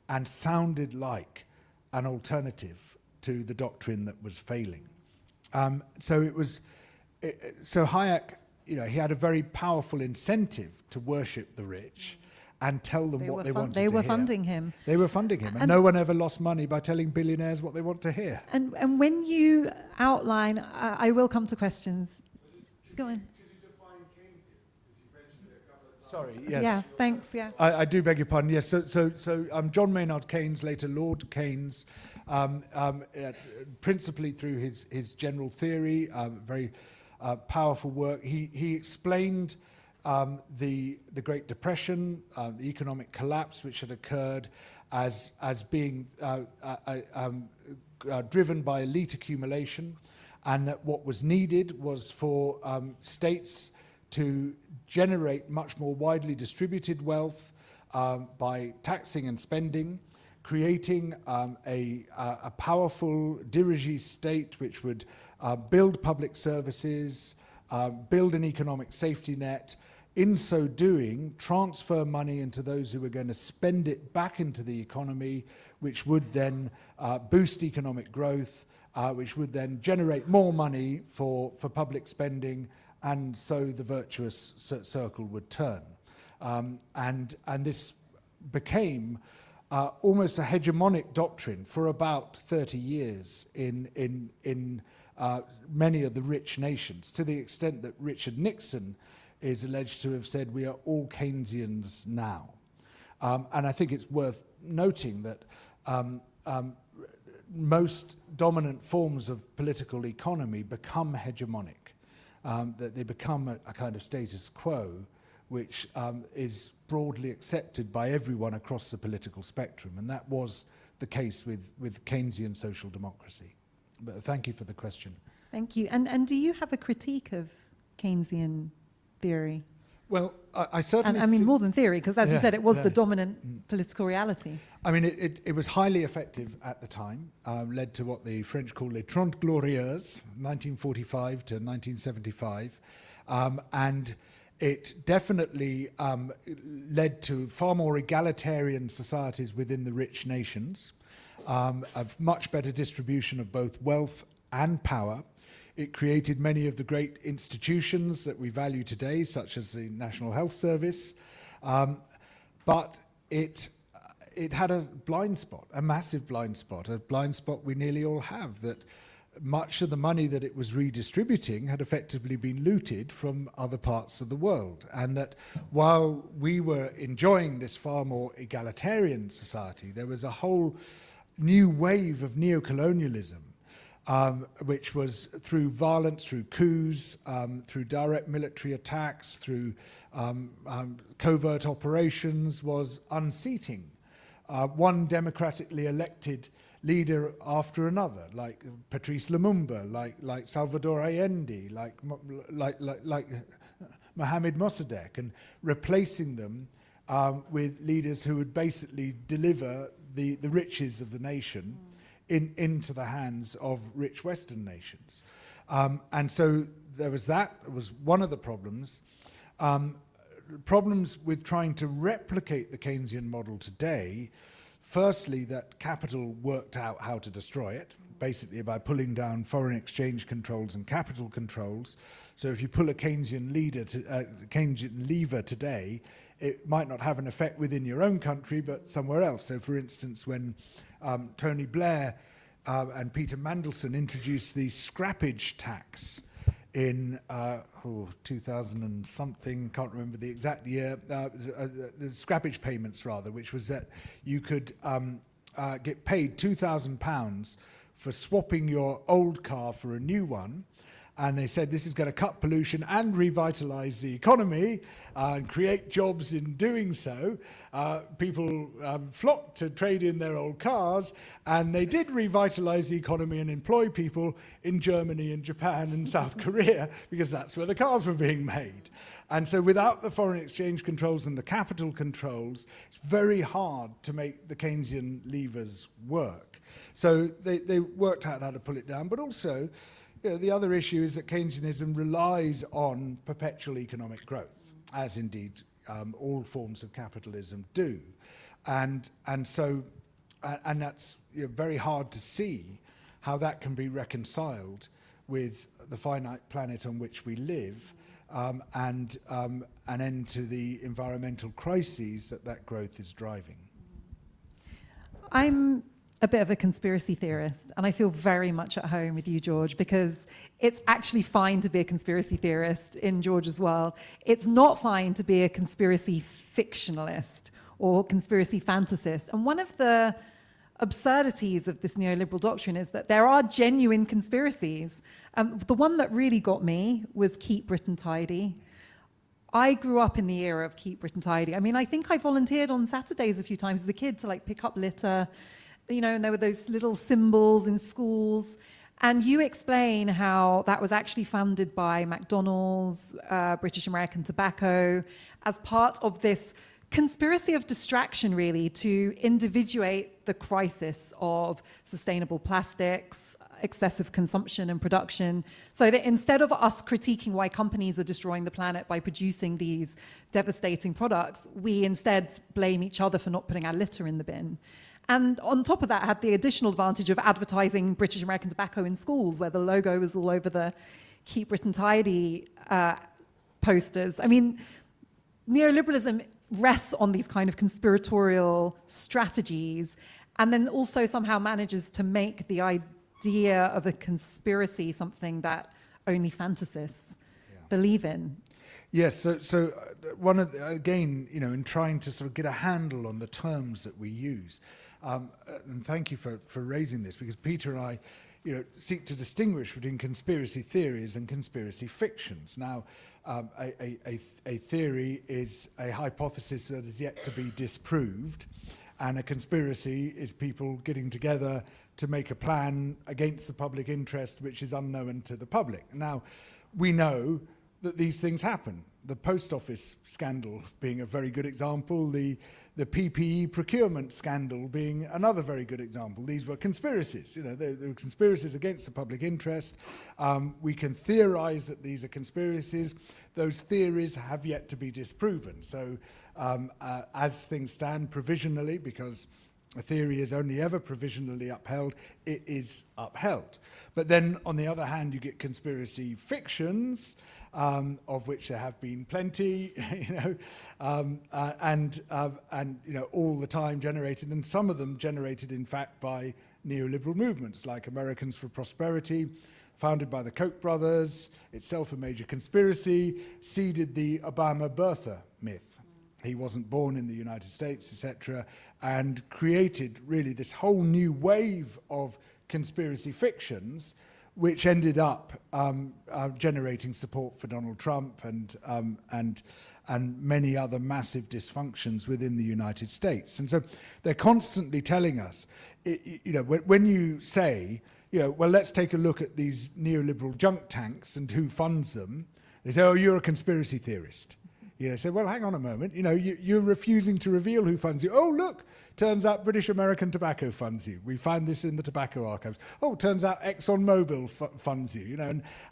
and sounded like an alternative to the doctrine that was failing. So Hayek, he had a very powerful incentive to worship the rich and tell them what they wanted to hear. They were funding him. They were funding him. And no one ever lost money by telling billionaires what they want to hear. And when you outline, I will come to questions. Go on. Sorry, yes. Yeah, thanks, yeah. I do beg your pardon, yes. So John Maynard Keynes, later Lord Keynes, principally through his general theory, very powerful work, he explained the Great Depression, the economic collapse which had occurred as being driven by elite accumulation, and that what was needed was for states to generate much more widely distributed wealth by taxing and spending, creating a powerful dirigee state which would build public services, build an economic safety net, in so doing transfer money into those who were going to spend it back into the economy, which would then boost economic growth, which would then generate more money for public spending, and so the virtuous circle would turn. And this became almost a hegemonic doctrine for about 30 years in many of the rich nations, to the extent that Richard Nixon is alleged to have said, "We are all Keynesians now." And I think it's worth noting that most dominant forms of political economy become hegemonic. That they become a kind of status quo which is broadly accepted by everyone across the political spectrum, and that was the case with Keynesian social democracy. But thank you for the question. Thank you. And do you have a critique of Keynesian theory? Well, I certainly... And I mean, more than theory, because as you said, it was the dominant political reality. I mean, it was highly effective at the time, led to what the French call les Trente Glorieuses, 1945 to 1975, and it definitely led to far more egalitarian societies within the rich nations, a much better distribution of both wealth and power. It created many of the great institutions that we value today, such as the National Health Service, but it had a blind spot, a massive blind spot, a blind spot we nearly all have, that much of the money that it was redistributing had effectively been looted from other parts of the world, and that while we were enjoying this far more egalitarian society, there was a whole new wave of neocolonialism, which was through violence, through coups, through direct military attacks, through covert operations, was unseating one democratically elected leader after another, like Patrice Lumumba, like Salvador Allende, like Mohamed Mossadegh, and replacing them with leaders who would basically deliver the riches of the nation into the hands of rich Western nations. And so there was that. It was one of the problems. Problems with trying to replicate the Keynesian model today. Firstly, that capital worked out how to destroy it, basically by pulling down foreign exchange controls and capital controls. So if you pull a Keynesian lever today, it might not have an effect within your own country, but somewhere else. So for instance, when Tony Blair and Peter Mandelson introduced the scrappage tax in 2000 and something, can't remember the exact year, the scrappage payments rather, which was that you could get paid £2,000 for swapping your old car for a new one, And they said this is going to cut pollution and revitalize the economy and create jobs in doing so. People flocked to trade in their old cars, and they did revitalize the economy and employ people in Germany and Japan and South Korea, because that's where the cars were being made. And so without the foreign exchange controls and the capital controls, it's very hard to make the Keynesian levers work. So they worked out how to pull it down, but also, the other issue is that Keynesianism relies on perpetual economic growth, as indeed all forms of capitalism do. And that's very hard to see how that can be reconciled with the finite planet on which we live, and an end to the environmental crises that growth is driving. I'm a bit of a conspiracy theorist, and I feel very much at home with you, George, because it's actually fine to be a conspiracy theorist in George as well. It's not fine to be a conspiracy fictionalist or conspiracy fantasist. And one of the absurdities of this neoliberal doctrine is that there are genuine conspiracies. The one that really got me was Keep Britain Tidy. I grew up in the era of Keep Britain Tidy. I mean, I think I volunteered on Saturdays a few times as a kid to like pick up litter, and there were those little symbols in schools. And you explain how that was actually funded by McDonald's, British American Tobacco, as part of this conspiracy of distraction, really, to individuate the crisis of sustainable plastics, excessive consumption and production, so that instead of us critiquing why companies are destroying the planet by producing these devastating products, we instead blame each other for not putting our litter in the bin. And on top of that, had the additional advantage of advertising British American Tobacco in schools, where the logo was all over the Keep Britain Tidy posters. I mean, neoliberalism rests on these kind of conspiratorial strategies, and then also somehow manages to make the idea of a conspiracy something that only fantasists believe in. Yes, so one of again, in trying to sort of get a handle on the terms that we use, and thank you for raising this, because Peter and I, seek to distinguish between conspiracy theories and conspiracy fictions. Now, a theory is a hypothesis that is yet to be disproved, and a conspiracy is people getting together to make a plan against the public interest, which is unknown to the public. Now, we know that these things happen. The post office scandal being a very good example, the PPE procurement scandal being another very good example. These were conspiracies. They were conspiracies against the public interest. We can theorize that these are conspiracies. Those theories have yet to be disproven. So as things stand provisionally, because a theory is only ever provisionally upheld, it is upheld. But then, on the other hand, you get conspiracy fictions, of which there have been plenty, and all the time generated, and some of them generated, in fact, by neoliberal movements like Americans for Prosperity, founded by the Koch brothers, itself a major conspiracy, seeded the Obama birther myth. He wasn't born in the United States, etc., and created really this whole new wave of conspiracy fictions, which ended up generating support for Donald Trump and many other massive dysfunctions within the United States. And so they're constantly telling us, when you say, well, let's take a look at these neoliberal junk tanks and who funds them, they say, oh, you're a conspiracy theorist. Say, well, hang on a moment. You're refusing to reveal who funds you. Oh, look, turns out British American Tobacco funds you. We find this in the tobacco archives. Oh, turns out ExxonMobil funds you.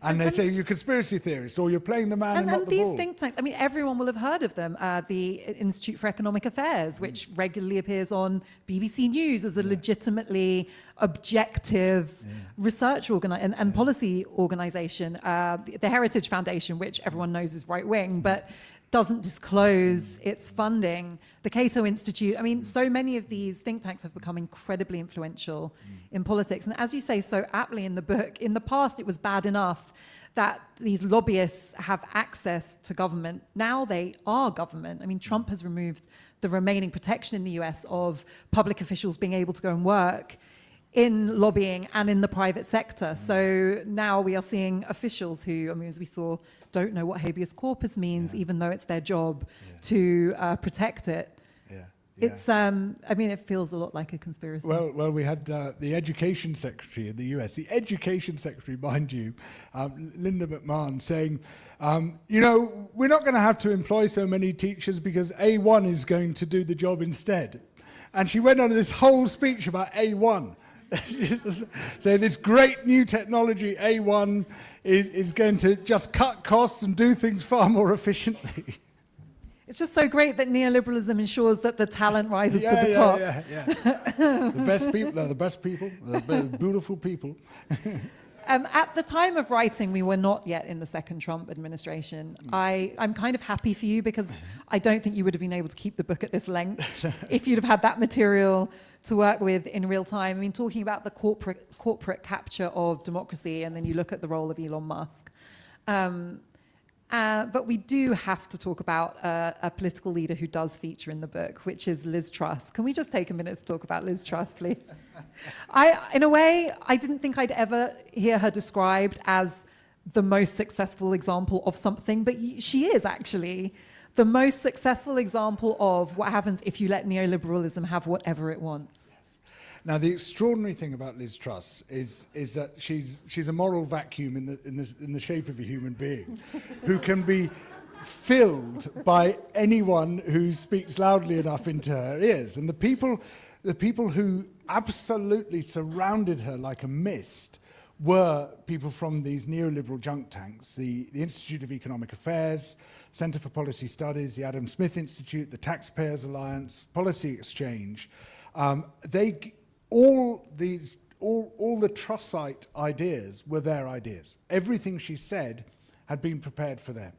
And they say you're a conspiracy theorist, or you're playing the man and not the these ball. Think tanks. I mean, everyone will have heard of them. The Institute for Economic Affairs, which regularly appears on BBC News as a legitimately objective research and policy organisation. The Heritage Foundation, which everyone knows is right wing, but doesn't disclose its funding. The Cato Institute. I mean, so many of these think tanks have become incredibly influential in politics. And as you say so aptly in the book, in the past it was bad enough that these lobbyists have access to government. Now they are government. I mean, Trump has removed the remaining protection in the US of public officials being able to go and work in lobbying and in the private sector. So now we are seeing officials who, I mean, as we saw, don't know what habeas corpus means, even though it's their job to protect it. It's, I mean, it feels a lot like a conspiracy. Well, we had the education secretary in the US, the education secretary, mind you, Linda McMahon, saying, you know, we're not going to have to employ so many teachers because A1 is going to do the job instead. And she went on this whole speech about A1. So this great new technology, A1, is going to just cut costs and do things far more efficiently. It's just so great that neoliberalism ensures that the talent rises to the top. The best people, they're the best people, they're beautiful people. At the time of writing, we were not yet in the second Trump administration. I'm kind of happy for you because I don't think you would have been able to keep the book at this length if you'd have had that material to work with in real time. I mean, talking about the corporate capture of democracy, and then you look at the role of Elon Musk. But we do have to talk about a political leader who does feature in the book, which is Liz Truss. Can we just take a minute to talk about Liz Truss, please? In a way, I didn't think I'd ever hear her described as the most successful example of something, but she is actually the most successful example of what happens if you let neoliberalism have whatever it wants. Now, the extraordinary thing about Liz Truss is that she's a moral vacuum in the shape of a human being who can be filled by anyone who speaks loudly enough into her ears. And the people who absolutely surrounded her like a mist were people from these neoliberal junk tanks, the Institute of Economic Affairs, Centre for Policy Studies, the Adam Smith Institute, the Taxpayers Alliance, Policy Exchange. All the Trussite ideas were their ideas. Everything she said had been prepared for them,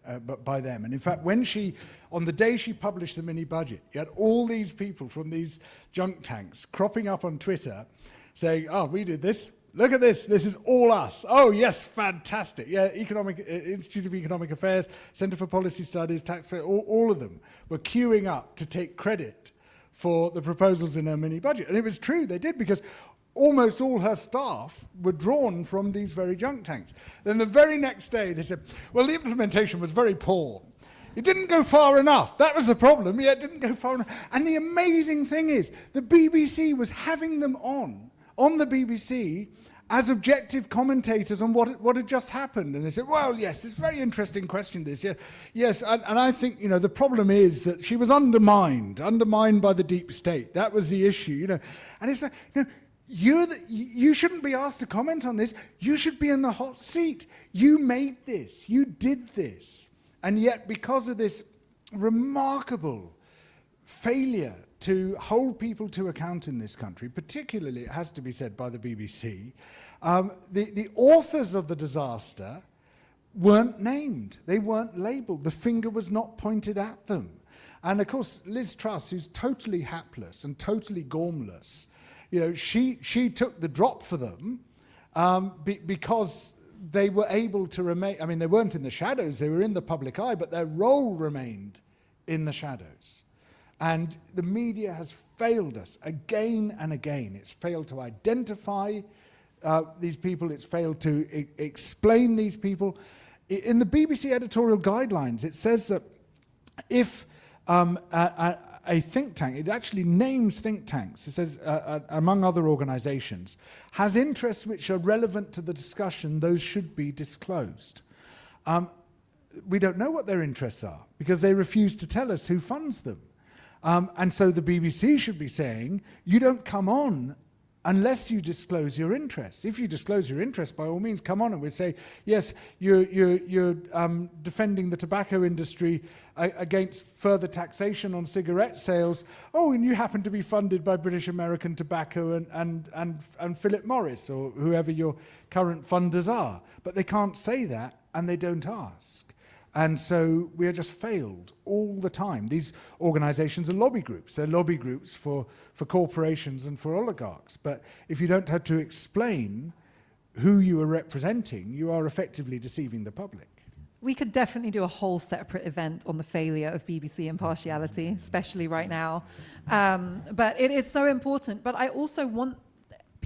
by them. And in fact, on the day she published the mini budget, you had all these people from these junk tanks cropping up on Twitter saying, oh, we did this. Look at this. This is all us. Oh, yes, fantastic. Yeah, Institute of Economic Affairs, Centre for Policy Studies, Taxpayer, all of them were queuing up to take credit for the proposals in her mini budget. And it was true, they did, because almost all her staff were drawn from these very junk tanks. Then the very next day they said, well, the implementation was very poor. It didn't go far enough. That was the problem. Yeah, it didn't go far enough. And the amazing thing is, the BBC was having them on the BBC as objective commentators on what had just happened. And they said, well, yes, it's a very interesting question, this. Yeah, yes, and I think, you know, the problem is that she was undermined by the deep state. That was the issue, you know. And it's like, you know, you shouldn't be asked to comment on this. You should be in the hot seat. You made this. You did this. And yet, because of this remarkable failure to hold people to account in this country, particularly, it has to be said, by the BBC, the authors of the disaster weren't named. They weren't labelled. The finger was not pointed at them. And of course, Liz Truss, who's totally hapless and totally gormless, you know, she took the drop for them because they were able to remain. I mean, they weren't in the shadows, they were in the public eye, but their role remained in the shadows. And the media has failed us again and again. It's failed to identify these people. It's failed to explain these people. In the BBC editorial guidelines, it says that if a think tank, it actually names think tanks, it says, among other organizations, has interests which are relevant to the discussion, those should be disclosed. We don't know what their interests are because they refuse to tell us who funds them. And so the BBC should be saying, you don't come on unless you disclose your interests. If you disclose your interests, by all means, come on, and we'll say, yes, you're defending the tobacco industry against further taxation on cigarette sales. Oh, and you happen to be funded by British American Tobacco and Philip Morris, or whoever your current funders are. But they can't say that, and they don't ask. And so we are just failed all the time. These organizations are lobby groups. They're lobby groups for corporations and for oligarchs. But if you don't have to explain who you are representing, you are effectively deceiving the public. We could definitely do a whole separate event on the failure of BBC impartiality, especially right now. But it is so important. But I also want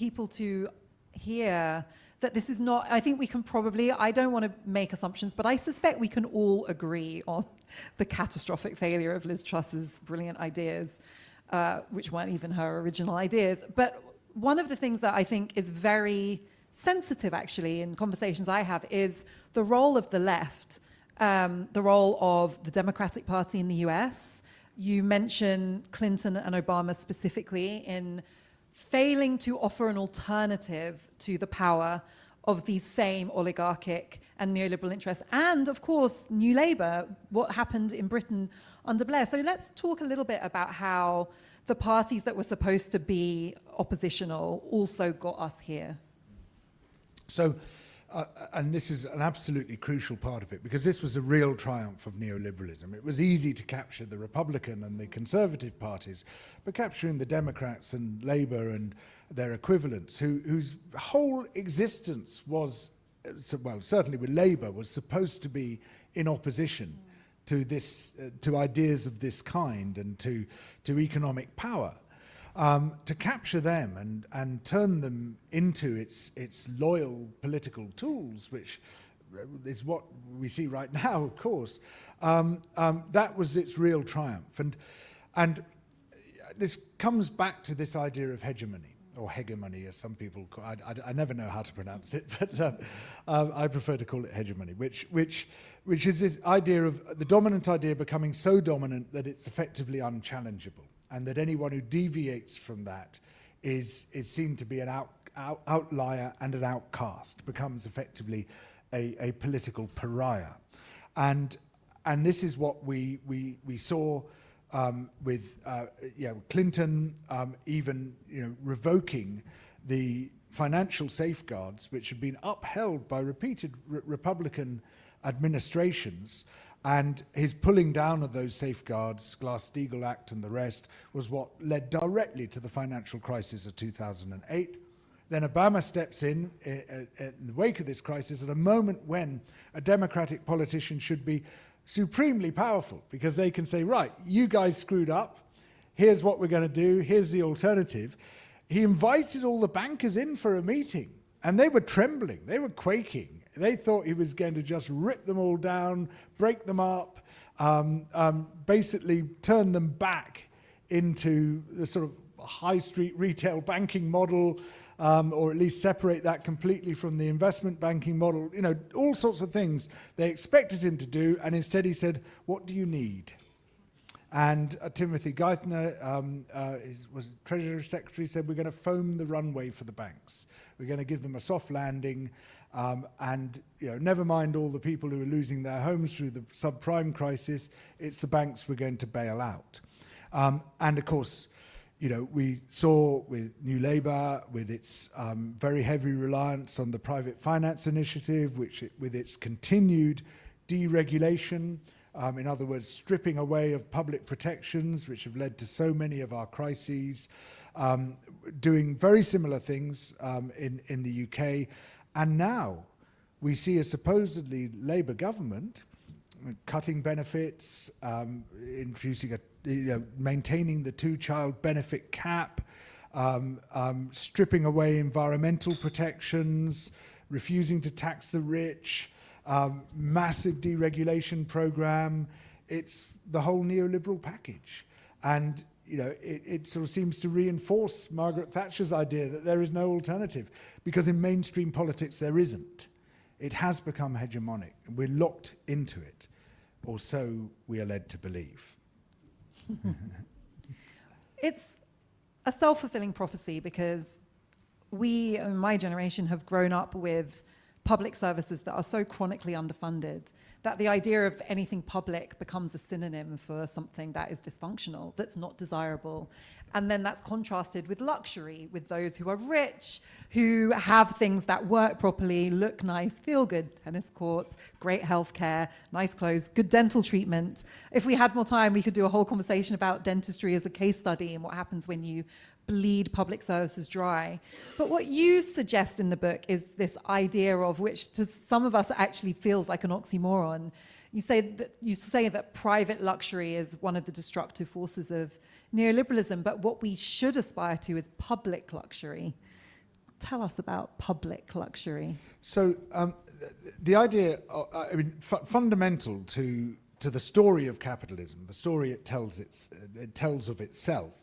people to hear that this is not, I think we can probably, I don't want to make assumptions, but I suspect we can all agree on the catastrophic failure of Liz Truss's brilliant ideas, which weren't even her original ideas. But one of the things that I think is very sensitive, actually, in conversations I have, is the role of the left, the role of the Democratic Party in the US. You mention Clinton and Obama specifically in failing to offer an alternative to the power of these same oligarchic and neoliberal interests. And of course, New Labour, what happened in Britain under Blair. So let's talk a little bit about how the parties that were supposed to be oppositional also got us here. So, and this is an absolutely crucial part of it, because this was a real triumph of neoliberalism. It was easy to capture the Republican and the Conservative parties, but capturing the Democrats and Labour and their equivalents, whose whole existence was, well, certainly with Labour, was supposed to be in opposition to this, to ideas of this kind and to economic power. To capture them and turn them into its loyal political tools, which is what we see right now, of course, that was its real triumph. And this comes back to this idea of hegemony, or hegemony, as some people call it. I never know how to pronounce it, but I prefer to call it hegemony, which is this idea of the dominant idea becoming so dominant that it's effectively unchallengeable, and that anyone who deviates from that is seen to be an outlier and an outcast, becomes effectively a political pariah. And this is what we saw with Clinton even revoking the financial safeguards which had been upheld by repeated Republican administrations. And his pulling down of those safeguards, Glass-Steagall Act and the rest, was what led directly to the financial crisis of 2008. Then Obama steps in the wake of this crisis at a moment when a Democratic politician should be supremely powerful, because they can say, right, you guys screwed up, here's what we're going to do, here's the alternative. He invited all the bankers in for a meeting, and they were trembling, they were quaking. They thought he was going to just rip them all down, break them up, basically turn them back into the sort of high street retail banking model, or at least separate that completely from the investment banking model. You know, all sorts of things they expected him to do, and instead he said, what do you need? And Timothy Geithner, was Treasury Secretary, said, we're going to foam the runway for the banks. We're going to give them a soft landing, and never mind all the people who are losing their homes through the subprime crisis. It's the banks we're going to bail out. And of course, we saw with New Labour, with its very heavy reliance on the private finance initiative, with its continued deregulation, in other words, stripping away of public protections, which have led to so many of our crises, doing very similar things in the UK. And now we see a supposedly Labour government cutting benefits, introducing maintaining the two-child benefit cap, stripping away environmental protections, refusing to tax the rich, massive deregulation program. It's the whole neoliberal package. And it sort of seems to reinforce Margaret Thatcher's idea that there is no alternative, because in mainstream politics there isn't. It has become hegemonic, and we're locked into it, or so we are led to believe. It's a self-fulfilling prophecy, because we, in my generation, have grown up with public services that are so chronically underfunded that the idea of anything public becomes a synonym for something that is dysfunctional, that's not desirable. And then that's contrasted with luxury, with those who are rich, who have things that work properly, look nice, feel good, tennis courts, great healthcare, nice clothes, good dental treatment. If we had more time, we could do a whole conversation about dentistry as a case study and what happens when you bleed public services dry. But what you suggest in the book is this idea of, which to some of us actually feels like an oxymoron. You say that private luxury is one of the destructive forces of neoliberalism, but what we should aspire to is public luxury. tell us about public luxury? So the idea, fundamental to the story of capitalism, the story it tells of itself,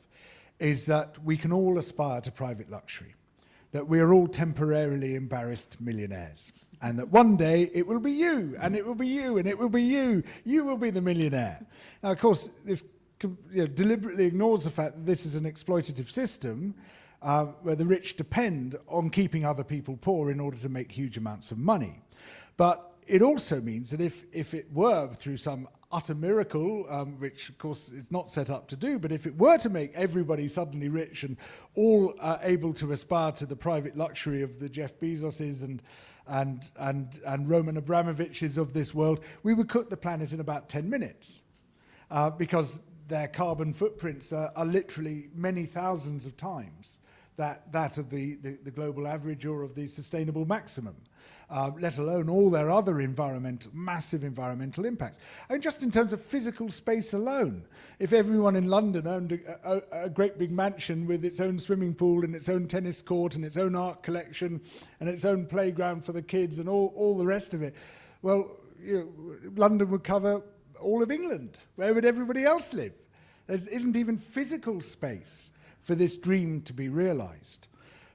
is that we can all aspire to private luxury, that we are all temporarily embarrassed millionaires, and that one day it will be you, and it will be you, and it will be you. You will be the millionaire. Now, of course, this deliberately ignores the fact that this is an exploitative system where the rich depend on keeping other people poor in order to make huge amounts of money. But it also means that if it were through some utter miracle, which of course it's not set up to do, but if it were to make everybody suddenly rich and all able to aspire to the private luxury of the Jeff Bezoses and Roman Abramoviches of this world, we would cook the planet in about 10 minutes because their carbon footprints are literally many thousands of times that of the global average or of the sustainable maximum. Let alone all their other massive environmental impacts. I mean, just in terms of physical space alone, if everyone in London owned a great big mansion with its own swimming pool and its own tennis court and its own art collection and its own playground for the kids and all the rest of it, well, London would cover all of England. Where would everybody else live? There isn't even physical space for this dream to be realized.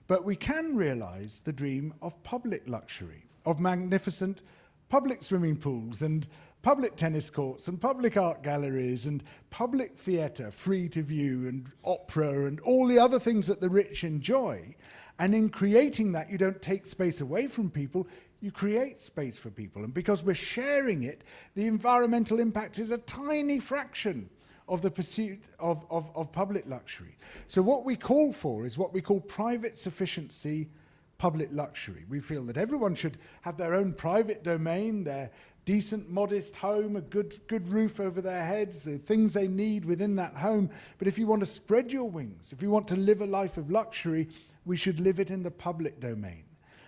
But we can realize the dream of public luxury, of magnificent public swimming pools and public tennis courts and public art galleries and public theatre free to view and opera and all the other things that the rich enjoy. And in creating that, you don't take space away from people, you create space for people. And because we're sharing it, the environmental impact is a tiny fraction of the pursuit of public luxury. So what we call for is what we call private sufficiency public luxury. We feel that everyone should have their own private domain, their decent, modest home, a good roof over their heads, the things they need within that home. But if you want to spread your wings, if you want to live a life of luxury, we should live it in the public domain.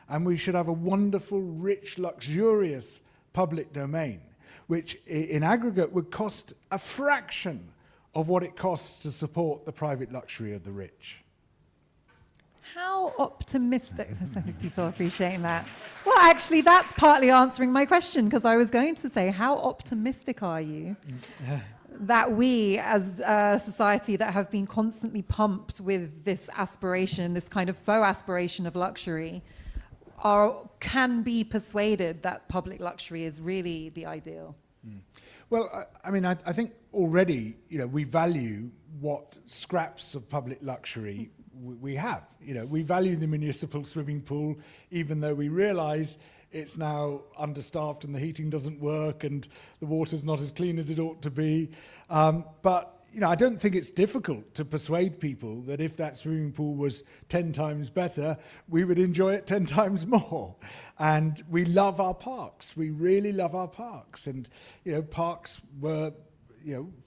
And we should have a wonderful, rich, luxurious public domain, which in aggregate would cost a fraction of what it costs to support the private luxury of the rich. How optimistic, thank you for appreciating that. Well, actually, that's partly answering my question, because I was going to say, how optimistic are you that we, as a society that have been constantly pumped with this aspiration, this kind of faux aspiration of luxury, can be persuaded that public luxury is really the ideal? Well, I think already, we value what scraps of public luxury we have. We value the municipal swimming pool, even though we realise it's now understaffed and the heating doesn't work and the water's not as clean as it ought to be. But I don't think it's difficult to persuade people that if that swimming pool was 10 times better, we would enjoy it 10 times more. And we love our parks. We really love our parks. And, parks were,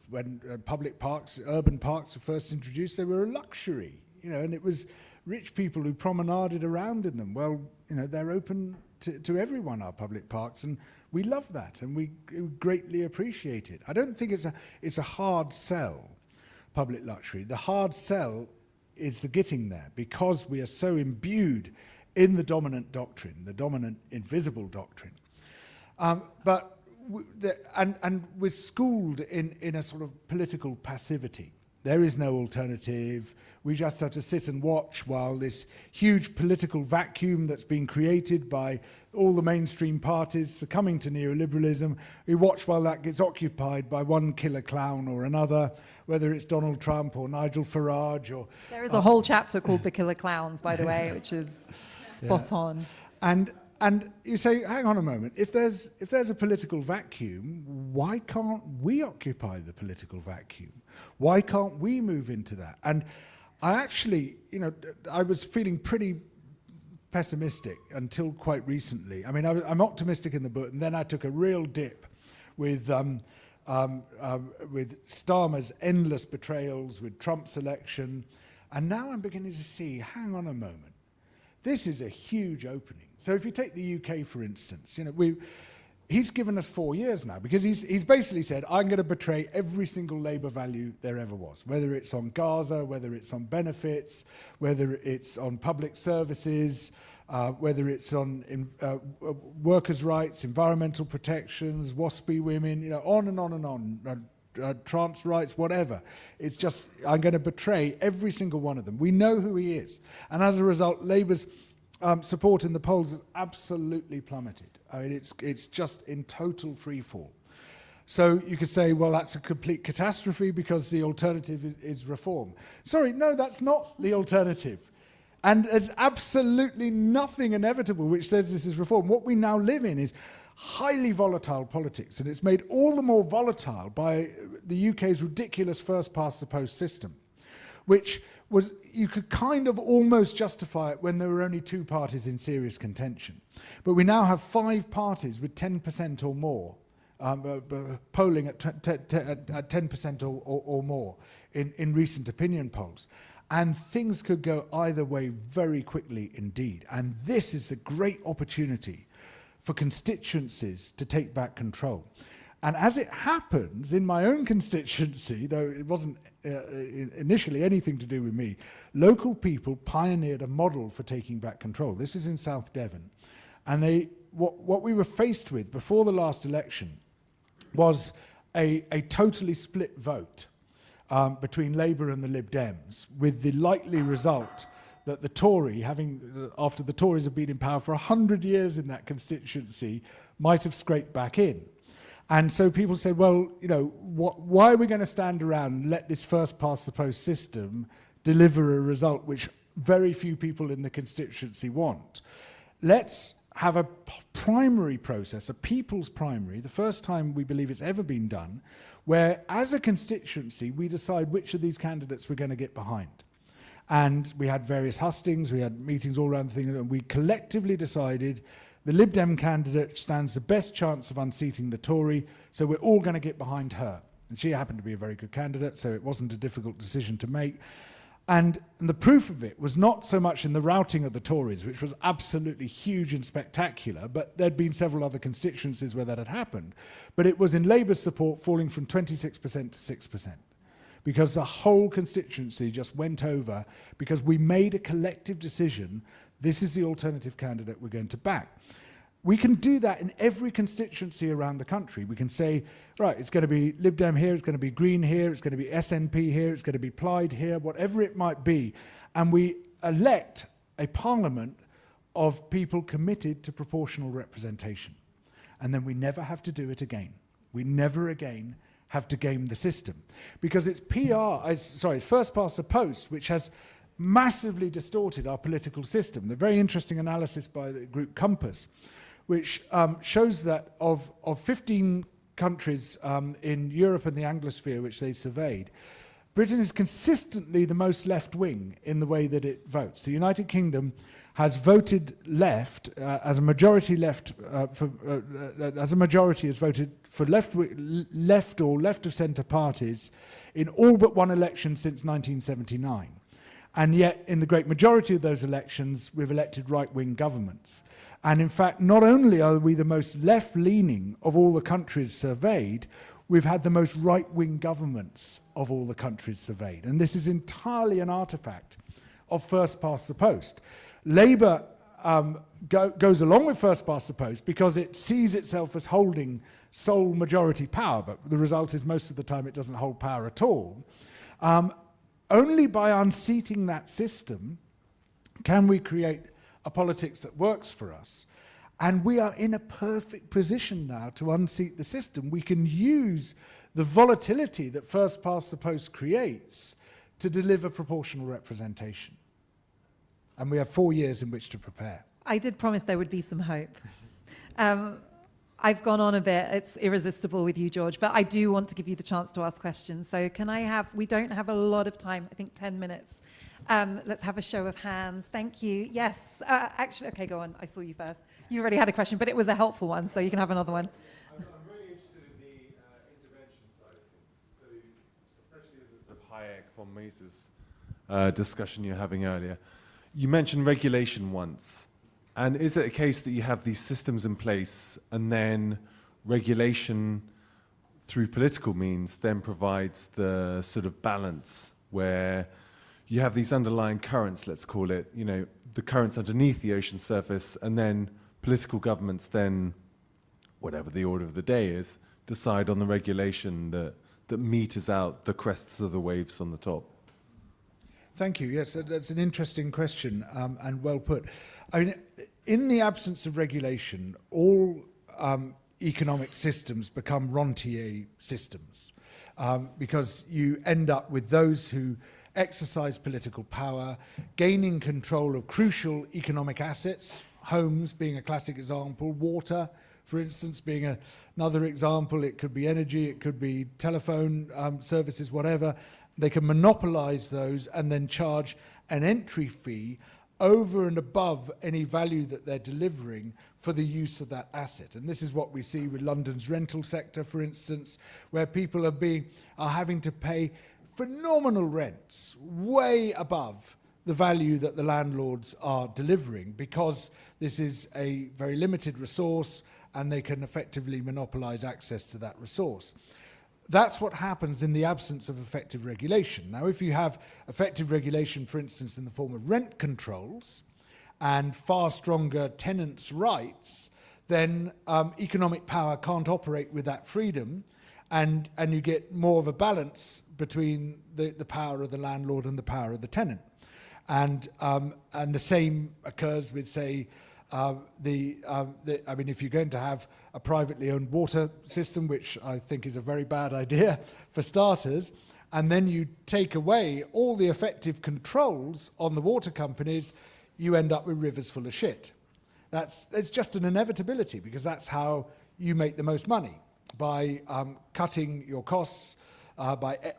when public parks, urban parks were first introduced, they were a luxury, and it was rich people who promenaded around in them. Well, they're open to everyone, our public parks, and we love that, and we greatly appreciate it. I don't think it's a hard sell, public luxury. The hard sell is the getting there, because we are so imbued in the dominant doctrine, the dominant invisible doctrine. But we're schooled in a sort of political passivity. There is no alternative. We just have to sit and watch while this huge political vacuum that's been created by all the mainstream parties succumbing to neoliberalism, we watch while that gets occupied by one killer clown or another, whether it's Donald Trump or Nigel Farage or... There is a whole chapter called The Killer Clowns, by the way, which is spot on. And you say, hang on a moment, if there's a political vacuum, why can't we occupy the political vacuum? Why can't we move into that? And I actually, I was feeling pretty pessimistic until quite recently. I mean, I'm optimistic in the book, and then I took a real dip with Starmer's endless betrayals, with Trump's election, and now I'm beginning to see, hang on a moment, this is a huge opening. So if you take the UK, for instance, he's given us 4 years now, because he's basically said, I'm going to betray every single labour value there ever was, whether it's on Gaza, whether it's on benefits, whether it's on public services, whether it's on workers' rights, environmental protections, WASPy women, you know, on and on and on, trans rights, whatever. It's just, I'm going to betray every single one of them. We know who he is. And as a result, Labour's support in the polls has absolutely plummeted. I mean, it's just in total free fall. So you could say, well, that's a complete catastrophe because the alternative is reform. Sorry, no, that's not the alternative. And there's absolutely nothing inevitable which says this is reform. What we now live in is highly volatile politics, and it's made all the more volatile by the UK's ridiculous first-past-the-post system, which was, you could kind of almost justify it when there were only 2 parties in serious contention. But we now have 5 parties with 10% or more, polling at 10% or more in recent opinion polls. And things could go either way very quickly indeed. And this is a great opportunity for constituencies to take back control. And as it happens, in my own constituency, though it wasn't initially anything to do with me, local people pioneered a model for taking back control. This is in South Devon. And what we were faced with before the last election was a totally split vote between Labour and the Lib Dems, with the likely result that the Tory, after the Tories have been in power for 100 years in that constituency, might have scraped back in. And so people said, well, you know, why are we going to stand around and let this first-past-the-post system deliver a result which very few people in the constituency want? Let's have a primary process, a people's primary, the first time we believe it's ever been done, where as a constituency we decide which of these candidates we're going to get behind. And we had various hustings, we had meetings all around the thing, and we collectively decided the Lib Dem candidate stands the best chance of unseating the Tory, so we're all going to get behind her. And she happened to be a very good candidate, so it wasn't a difficult decision to make. And the proof of it was not so much in the routing of the Tories, which was absolutely huge and spectacular, but there'd been several other constituencies where that had happened. But it was in Labour's support falling from 26% to 6%. Because the whole constituency just went over because we made a collective decision, this is the alternative candidate we're going to back. We can do that in every constituency around the country. We can say, right, it's going to be Lib Dem here, it's going to be Green here, it's going to be SNP here, it's going to be Plaid here, whatever it might be. And we elect a parliament of people committed to proportional representation. And then we never have to do it again. We never again have to game the system. Because it's it's first past the post, which has massively distorted our political system. The very interesting analysis by the group Compass, which shows that of 15 countries in Europe and the Anglosphere which they surveyed, Britain is consistently the most left-wing in the way that it votes. The United Kingdom has voted left, as a majority left, as a majority has voted for left or left of centre parties in all but one election since 1979. And yet, in the great majority of those elections, we've elected right-wing governments. And in fact, not only are we the most left-leaning of all the countries surveyed, we've had the most right-wing governments of all the countries surveyed. And this is entirely an artifact of first past the post. Labour goes along with first past the post because it sees itself as holding sole majority power, but the result is most of the time it doesn't hold power at all. Only by unseating that system can we create a politics that works for us. And we are in a perfect position now to unseat the system. We can use the volatility that first past the post creates to deliver proportional representation. And we have 4 years in which to prepare. I did promise there would be some hope. I've gone on a bit. It's irresistible with you, George, but I do want to give you the chance to ask questions. So can I have, we don't have a lot of time, I think 10 minutes. Let's have a show of hands. Thank you. Yes, actually, okay, go on. I saw you first. You already had a question, but it was a helpful one, so you can have another one. I'm really interested in the intervention side of things. So especially in the sort of Hayek von Mises discussion you were having earlier. You mentioned regulation once. And is it a case that you have these systems in place and then regulation through political means then provides the sort of balance where you have these underlying currents, let's call it, you know, the currents underneath the ocean surface, and then political governments then, whatever the order of the day is, decide on the regulation that meters out the crests of the waves on the top. Thank you. Yes, that's an interesting question, and well put. I mean, in the absence of regulation, all economic systems become rentier systems, because you end up with those who exercise political power, gaining control of crucial economic assets, homes being a classic example, water, for instance, being another example. It could be energy, it could be telephone services, whatever. They can monopolize those and then charge an entry fee over and above any value that they're delivering for the use of that asset. And this is what we see with London's rental sector, for instance, where people are having to pay phenomenal rents way above the value that the landlords are delivering, because this is a very limited resource and they can effectively monopolize access to that resource. That's what happens in the absence of effective regulation. Now, if you have effective regulation, for instance, in the form of rent controls and far stronger tenants' rights, then economic power can't operate with that freedom, and you get more of a balance between the power of the landlord and the power of the tenant. And the same occurs with, say, I mean, if you're going to have a privately owned water system, which I think is a very bad idea for starters, and then you take away all the effective controls on the water companies, you end up with rivers full of shit. It's just an inevitability, because that's how you make the most money, by cutting your costs,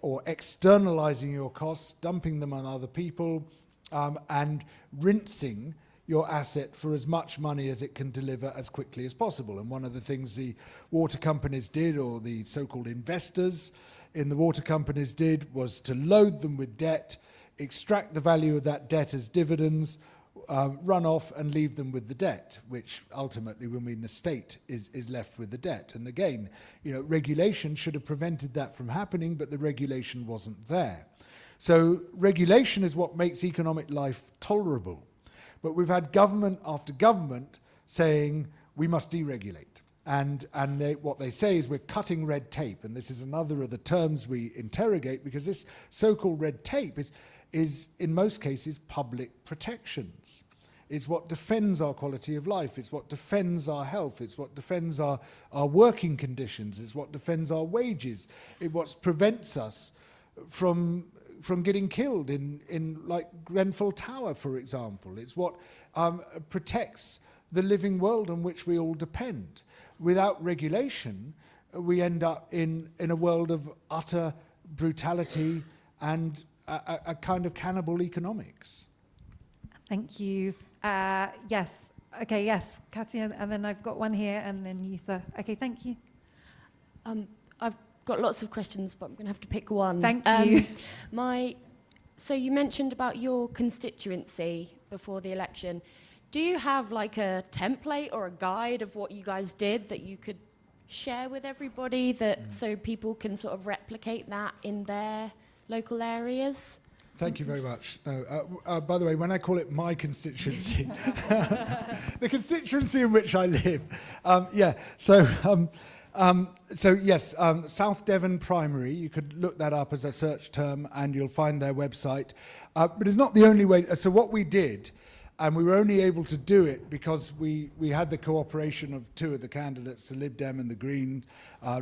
or externalizing your costs, dumping them on other people, and rinsing your asset for as much money as it can deliver as quickly as possible. And one of the things the water companies did, or the so-called investors in the water companies did, was to load them with debt, extract the value of that debt as dividends, run off and leave them with the debt, which ultimately will mean the state is left with the debt. And again, you know, regulation should have prevented that from happening, but the regulation wasn't there. So regulation is what makes economic life tolerable. But we've had government after government saying we must deregulate. And what they say is we're cutting red tape. And this is another of the terms we interrogate, because this so-called red tape is in most cases public protections. It's what defends our quality of life. It's what defends our health. It's what defends our working conditions. It's what defends our wages. It's what prevents us from getting killed in like Grenfell Tower, for example. It's what protects the living world on which we all depend. Without regulation, we end up in a world of utter brutality and a kind of cannibal economics. Thank you. Yes. Okay, yes. Katia, and then I've got one here, and then you, sir. Okay, thank you. I've got lots of questions, but I'm going to have to pick one. Thank you. So you mentioned about your constituency before the election. Do you have like a template or a guide of what you guys did that you could share with everybody, so people can sort of replicate that in their local areas? Thank you very much. By the way, when I call it my constituency, the constituency in which I live, So yes, South Devon Primary, you could look that up as a search term and you'll find their website. But it's not the only way. So what we did, and we were only able to do it because we had the cooperation of two of the candidates, the Lib Dem and the Green.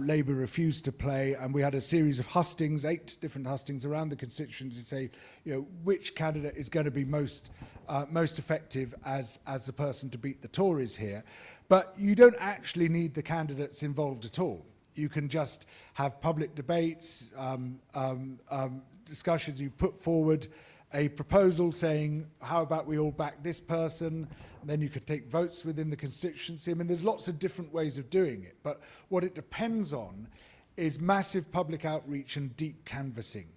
Labour refused to play, and we had a series of hustings, 8 different hustings around the constituency to say, you know, which candidate is going to be most effective as the person to beat the Tories here. But you don't actually need the candidates involved at all. You can just have public debates, discussions. You put forward a proposal saying, how about we all back this person? And then you could take votes within the constituency. I mean, there's lots of different ways of doing it. But what it depends on is massive public outreach and deep canvassing.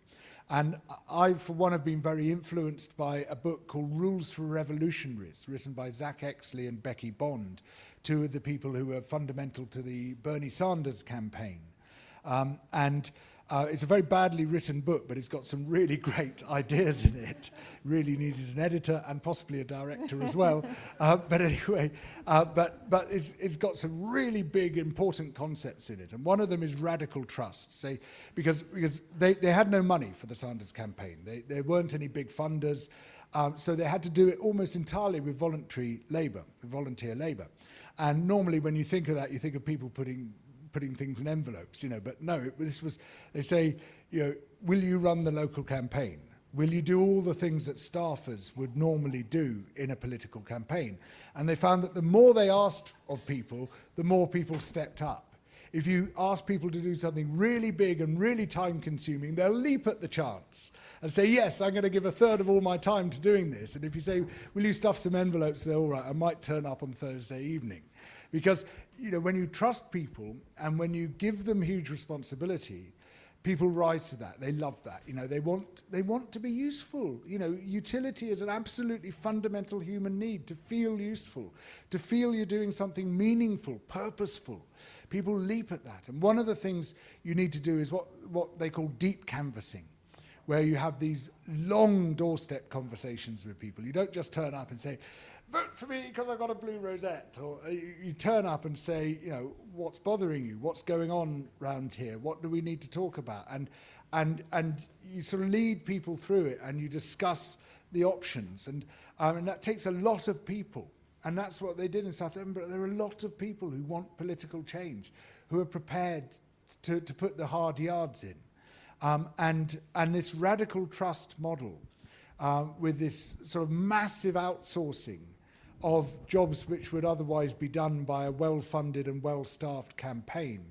And I, for one, have been very influenced by a book called Rules for Revolutionaries, written by Zach Exley and Becky Bond, two of the people who were fundamental to the Bernie Sanders campaign. It's a very badly written book, but it's got some really great ideas in it. Really needed an editor and possibly a director as well. But anyway, but it's got some really big, important concepts in it. And one of them is radical trust. Because they had no money for the Sanders campaign. There weren't any big funders. So they had to do it almost entirely with volunteer labour. And normally when you think of that, you think of people putting things in envelopes, but no, they say, will you run the local campaign? Will you do all the things that staffers would normally do in a political campaign? And they found that the more they asked of people, the more people stepped up. If you ask people to do something really big and really time-consuming, they'll leap at the chance and say, yes, I'm going to give a third of all my time to doing this. And if you say, will you stuff some envelopes? They're all right, I might turn up on Thursday evening. Because when you trust people and when you give them huge responsibility, people rise to that. They love that. They want to be useful. Utility is an absolutely fundamental human need, to feel useful, to feel you're doing something meaningful, purposeful. People leap at that. And one of the things you need to do is what they call deep canvassing, where you have these long doorstep conversations with people. You don't just turn up and say, vote for me because I've got a blue rosette. Or you turn up and say, what's bothering you? What's going on round here? What do we need to talk about? And you sort of lead people through it and you discuss the options. And that takes a lot of people. And that's what they did in South Edinburgh. There are a lot of people who want political change, who are prepared to put the hard yards in. And this radical trust model with this sort of massive outsourcing of jobs which would otherwise be done by a well-funded and well-staffed campaign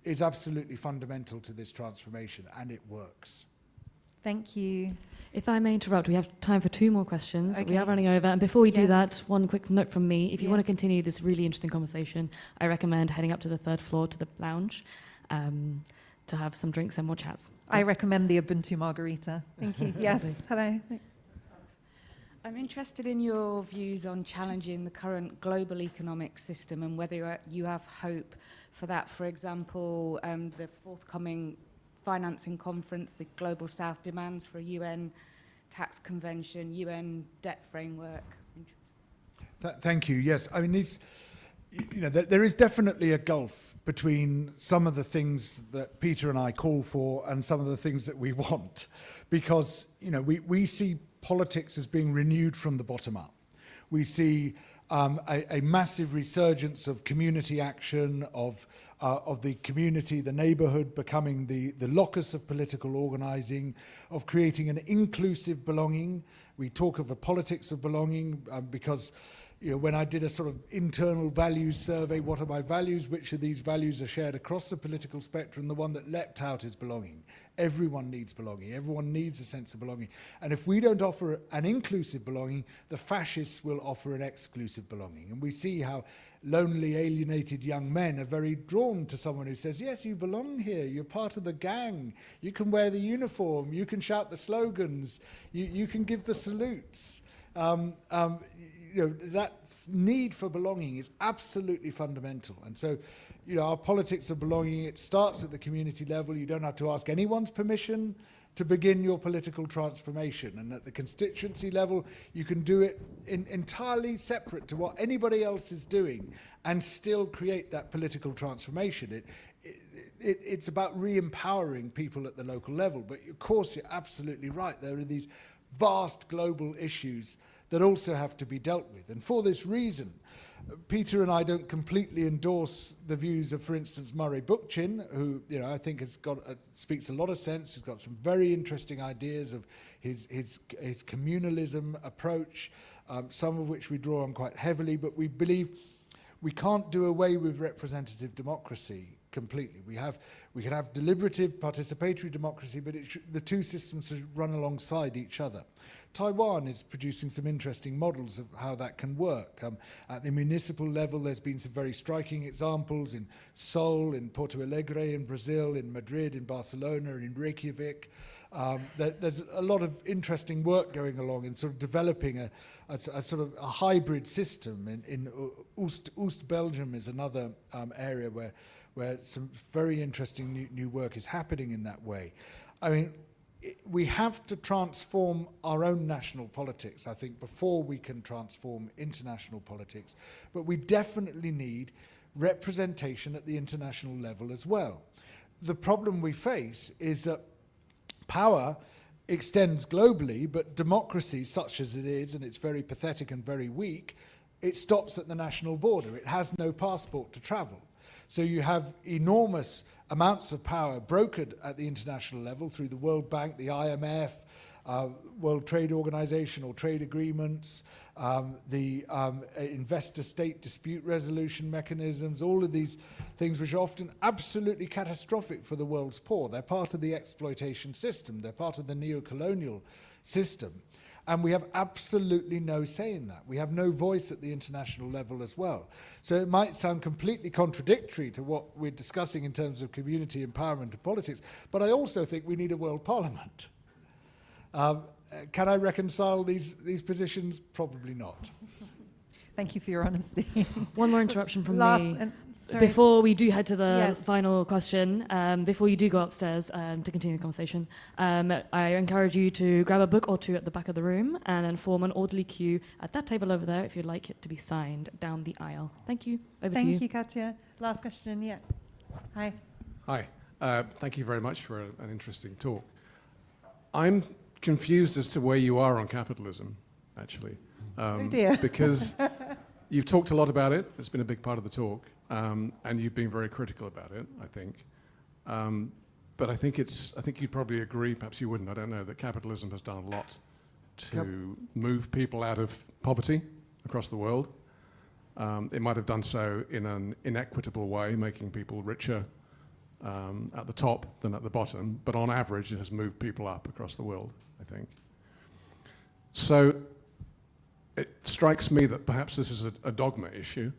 is absolutely fundamental to this transformation, and it works. Thank you. If I may interrupt, we have time for 2 more questions. Okay. We are running over. And before we do Yes. that, one quick note from me. If you want to Yes. continue this really interesting conversation, I recommend heading up to the 3rd floor to the lounge to have some drinks and more chats. I recommend the Ubuntu margarita. Thank you. Yes. Hello. Thanks. I'm interested in your views on challenging the current global economic system and whether you have hope for that. For example, the forthcoming financing conference, the Global South demands for a UN tax convention, UN debt framework. Thank you. Yes, I mean, there is definitely a gulf between some of the things that Peter and I call for and some of the things that we want, because we see politics as being renewed from the bottom up. We see a massive resurgence of community action, of the community, the neighbourhood becoming the locus of political organising, of creating an inclusive belonging. We talk of a politics of belonging because when I did a sort of internal values survey, what are my values, which of these values are shared across the political spectrum, the one that leapt out is belonging. Everyone needs belonging. Everyone needs a sense of belonging. And if we don't offer an inclusive belonging, the fascists will offer an exclusive belonging. And we see how lonely, alienated young men are very drawn to someone who says, yes, you belong here. You're part of the gang. You can wear the uniform. You can shout the slogans. You can give the salutes. That need for belonging is absolutely fundamental. And so, our politics of belonging, it starts at the community level. You don't have to ask anyone's permission to begin your political transformation. And at the constituency level, you can do it entirely separate to what anybody else is doing and still create that political transformation. It's about re-empowering people at the local level. But of course, you're absolutely right. There are these vast global issues that also have to be dealt with. And for this reason, Peter and I don't completely endorse the views of, for instance, Murray Bookchin, who I think speaks a lot of sense. He's got some very interesting ideas of his communalism approach, some of which we draw on quite heavily, but we believe we can't do away with representative democracy completely. We can have deliberative, participatory democracy, but the two systems should run alongside each other. Taiwan is producing some interesting models of how that can work. At the municipal level, there's been some very striking examples in Seoul, in Porto Alegre, in Brazil, in Madrid, in Barcelona, and in Reykjavik. There's a lot of interesting work going along in sort of developing a sort of a hybrid system. In Oost Belgium is another area where some very interesting new work is happening in that way. I mean, we have to transform our own national politics, I think, before we can transform international politics. But we definitely need representation at the international level as well. The problem we face is that power extends globally, but democracy, such as it is, and it's very pathetic and very weak, it stops at the national border. It has no passport to travel. So you have enormous amounts of power brokered at the international level through the World Bank, the IMF, World Trade Organization or trade agreements, the investor-state dispute resolution mechanisms, all of these things which are often absolutely catastrophic for the world's poor. They're part of the exploitation system. They're part of the neo-colonial system. And we have absolutely no say in that. We have no voice at the international level as well. So it might sound completely contradictory to what we're discussing in terms of community empowerment and politics, but I also think we need a world parliament. Can I reconcile these positions? Probably not. Thank you for your honesty. One more interruption from Last, me. sorry. Before we do head to the Yes. final question, before you do go upstairs to continue the conversation, I encourage you to grab a book or two at the back of the room and then form an orderly queue at that table over there if you'd like it to be signed down the aisle. Thank you. Over to you. Thank you, Katja. Last question, yeah. Hi. Hi. Thank you very much for an interesting talk. I'm confused as to where you are on capitalism, actually. Oh dear. Because you've talked a lot about it. It's been a big part of the talk. And you've been very critical about it, I think. But I think you'd probably agree, perhaps you wouldn't, I don't know, that capitalism has done a lot to move people out of poverty across the world. It might have done so in an inequitable way, making people richer at the top than at the bottom, but on average it has moved people up across the world, I think. So it strikes me that perhaps this is a dogma issue,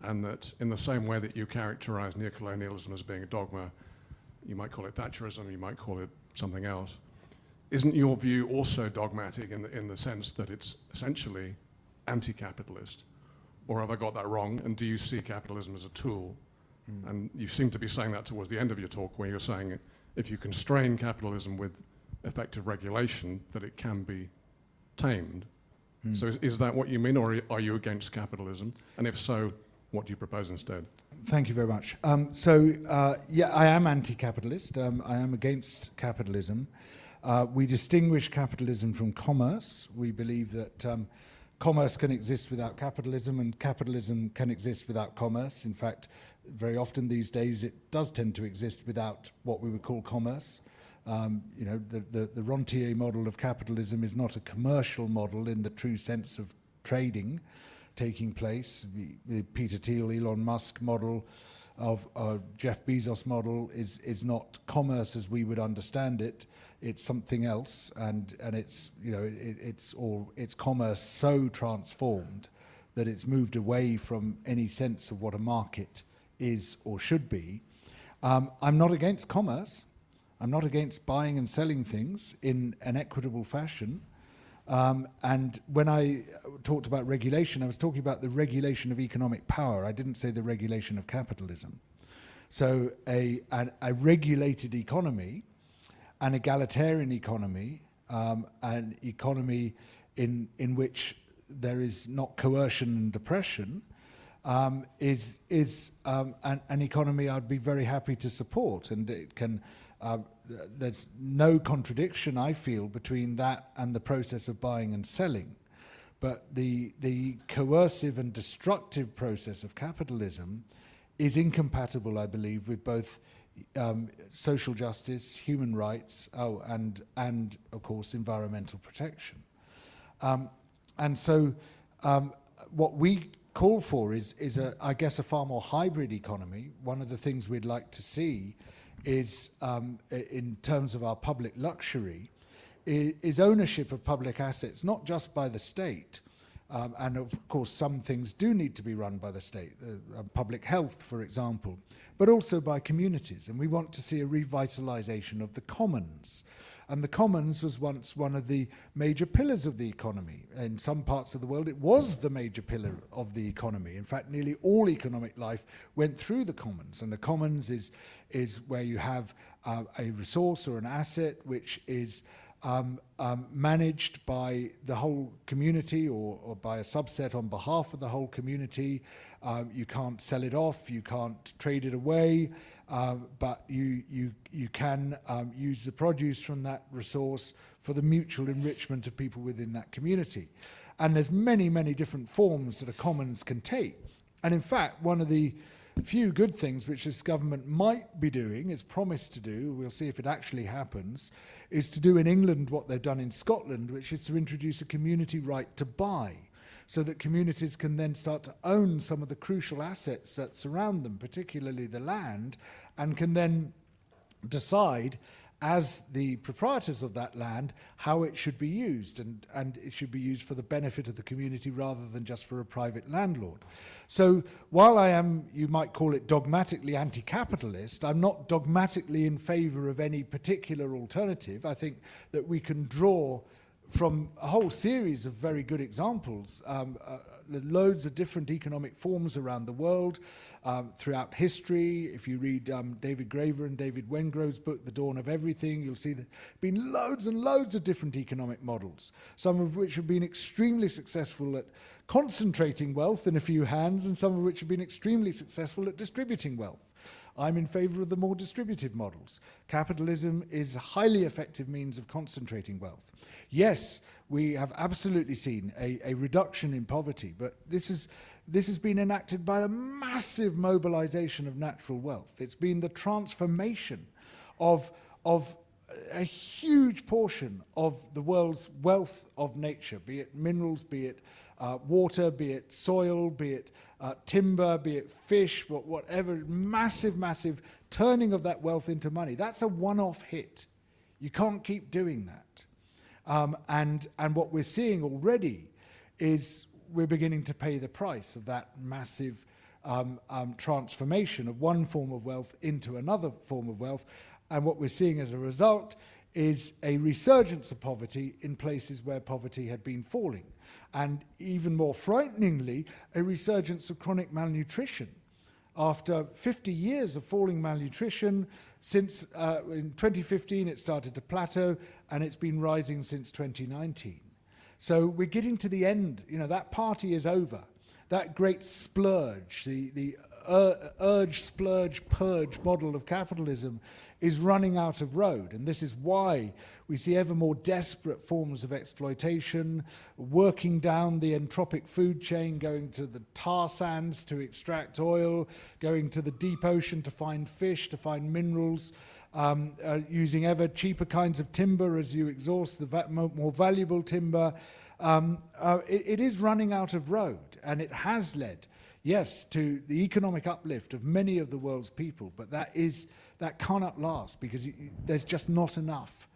and that in the same way that you characterize neocolonialism as being a dogma, you might call it Thatcherism, you might call it something else. Isn't your view also dogmatic in the sense that it's essentially anti-capitalist? Or have I got that wrong? And do you see capitalism as a tool? And you seem to be saying that towards the end of your talk, where you're saying if you constrain capitalism with effective regulation, that it can be tamed. So is that what you mean, or are you against capitalism? And if so, what do you propose instead? Thank you very much. Yeah, I am anti-capitalist. I am against capitalism. We distinguish capitalism from commerce. We believe that commerce can exist without capitalism, and capitalism can exist without commerce. In fact, very often these days it does tend to exist without what we would call commerce. You know, the rentier model of capitalism is not a commercial model in the true sense of trading taking place. The Peter Thiel, Elon Musk model of Jeff Bezos model is not commerce as we would understand it. It's something else, and it's, you know, it's commerce so transformed that it's moved away from any sense of what a market is or should be. I'm not against commerce. I'm not against buying and selling things in an equitable fashion. And when I talked about regulation, I was talking about the regulation of economic power. I didn't say the regulation of capitalism. So a regulated economy, an egalitarian economy, an economy in which there is not coercion and oppression, is an economy I'd be very happy to support. And it can, there's no contradiction, I feel, between that and the process of buying and selling. But the coercive and destructive process of capitalism is incompatible, I believe, with both social justice, human rights, and of course environmental protection. And so what we call for is I guess a far more hybrid economy. One of the things we'd like to see is, in terms of our public luxury, is ownership of public assets, not just by the state. And of course, some things do need to be run by the state, public health, for example, but also by communities. And we want to see a revitalization of the commons. And the commons was once one of the major pillars of the economy. In some parts of the world, it was the major pillar of the economy. In fact, nearly all economic life went through the commons. And the commons is where you have a resource or an asset which is managed by the whole community or by a subset on behalf of the whole community. You can't sell it off, you can't trade it away, but you can use the produce from that resource for the mutual enrichment of people within that community. And there's many, many different forms that a commons can take. And in fact, one of the few good things which this government might be doing, is promised to do, we'll see if it actually happens, is to do in England what they've done in Scotland, which is to introduce a community right to buy, so that communities can then start to own some of the crucial assets that surround them, particularly the land, and can then decide, as the proprietors of that land, how it should be used, and it should be used for the benefit of the community rather than just for a private landlord. So while I am, you might call it dogmatically anti-capitalist, I'm not dogmatically in favour of any particular alternative. I think that we can draw from a whole series of very good examples, loads of different economic forms around the world, throughout history. If you read David Graeber and David Wengrow's book, The Dawn of Everything, you'll see there have been loads and loads of different economic models, some of which have been extremely successful at concentrating wealth in a few hands, and some of which have been extremely successful at distributing wealth. I'm in favour of the more distributive models. Capitalism is a highly effective means of concentrating wealth. Yes, we have absolutely seen a reduction in poverty, but this has been enacted by the massive mobilization of natural wealth. It's been the transformation of a huge portion of the world's wealth of nature, be it minerals, be it water, be it soil, be it timber, be it fish, whatever, massive turning of that wealth into money. That's a one-off hit. You can't keep doing that. And what we're seeing already is we're beginning to pay the price of that massive transformation of one form of wealth into another form of wealth. And what we're seeing as a result is a resurgence of poverty in places where poverty had been falling. And even more frighteningly, a resurgence of chronic malnutrition. After 50 years of falling malnutrition, since in 2015 it started to plateau, and it's been rising since 2019. So we're getting to the end. You know, that party is over. That great splurge, the urge, splurge, purge model of capitalism is running out of road. And this is why we see ever more desperate forms of exploitation, working down the entropic food chain, going to the tar sands to extract oil, going to the deep ocean to find fish, to find minerals, using ever cheaper kinds of timber as you exhaust the more valuable timber. It is running out of road, and it has led, yes, to the economic uplift of many of the world's people, but that cannot last, because there's just not enough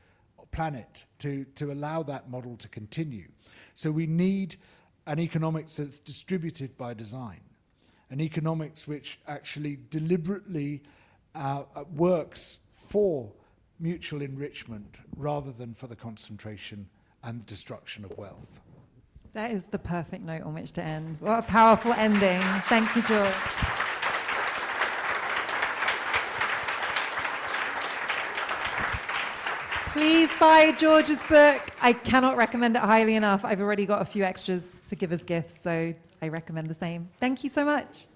planet to allow that model to continue. So we need an economics that's distributive by design, an economics which actually deliberately works for mutual enrichment rather than for the concentration and destruction of wealth. That is the perfect note on which to end. What a powerful ending. Thank you, George. Please buy George's book. I cannot recommend it highly enough. I've already got a few extras to give as gifts, so I recommend the same. Thank you so much.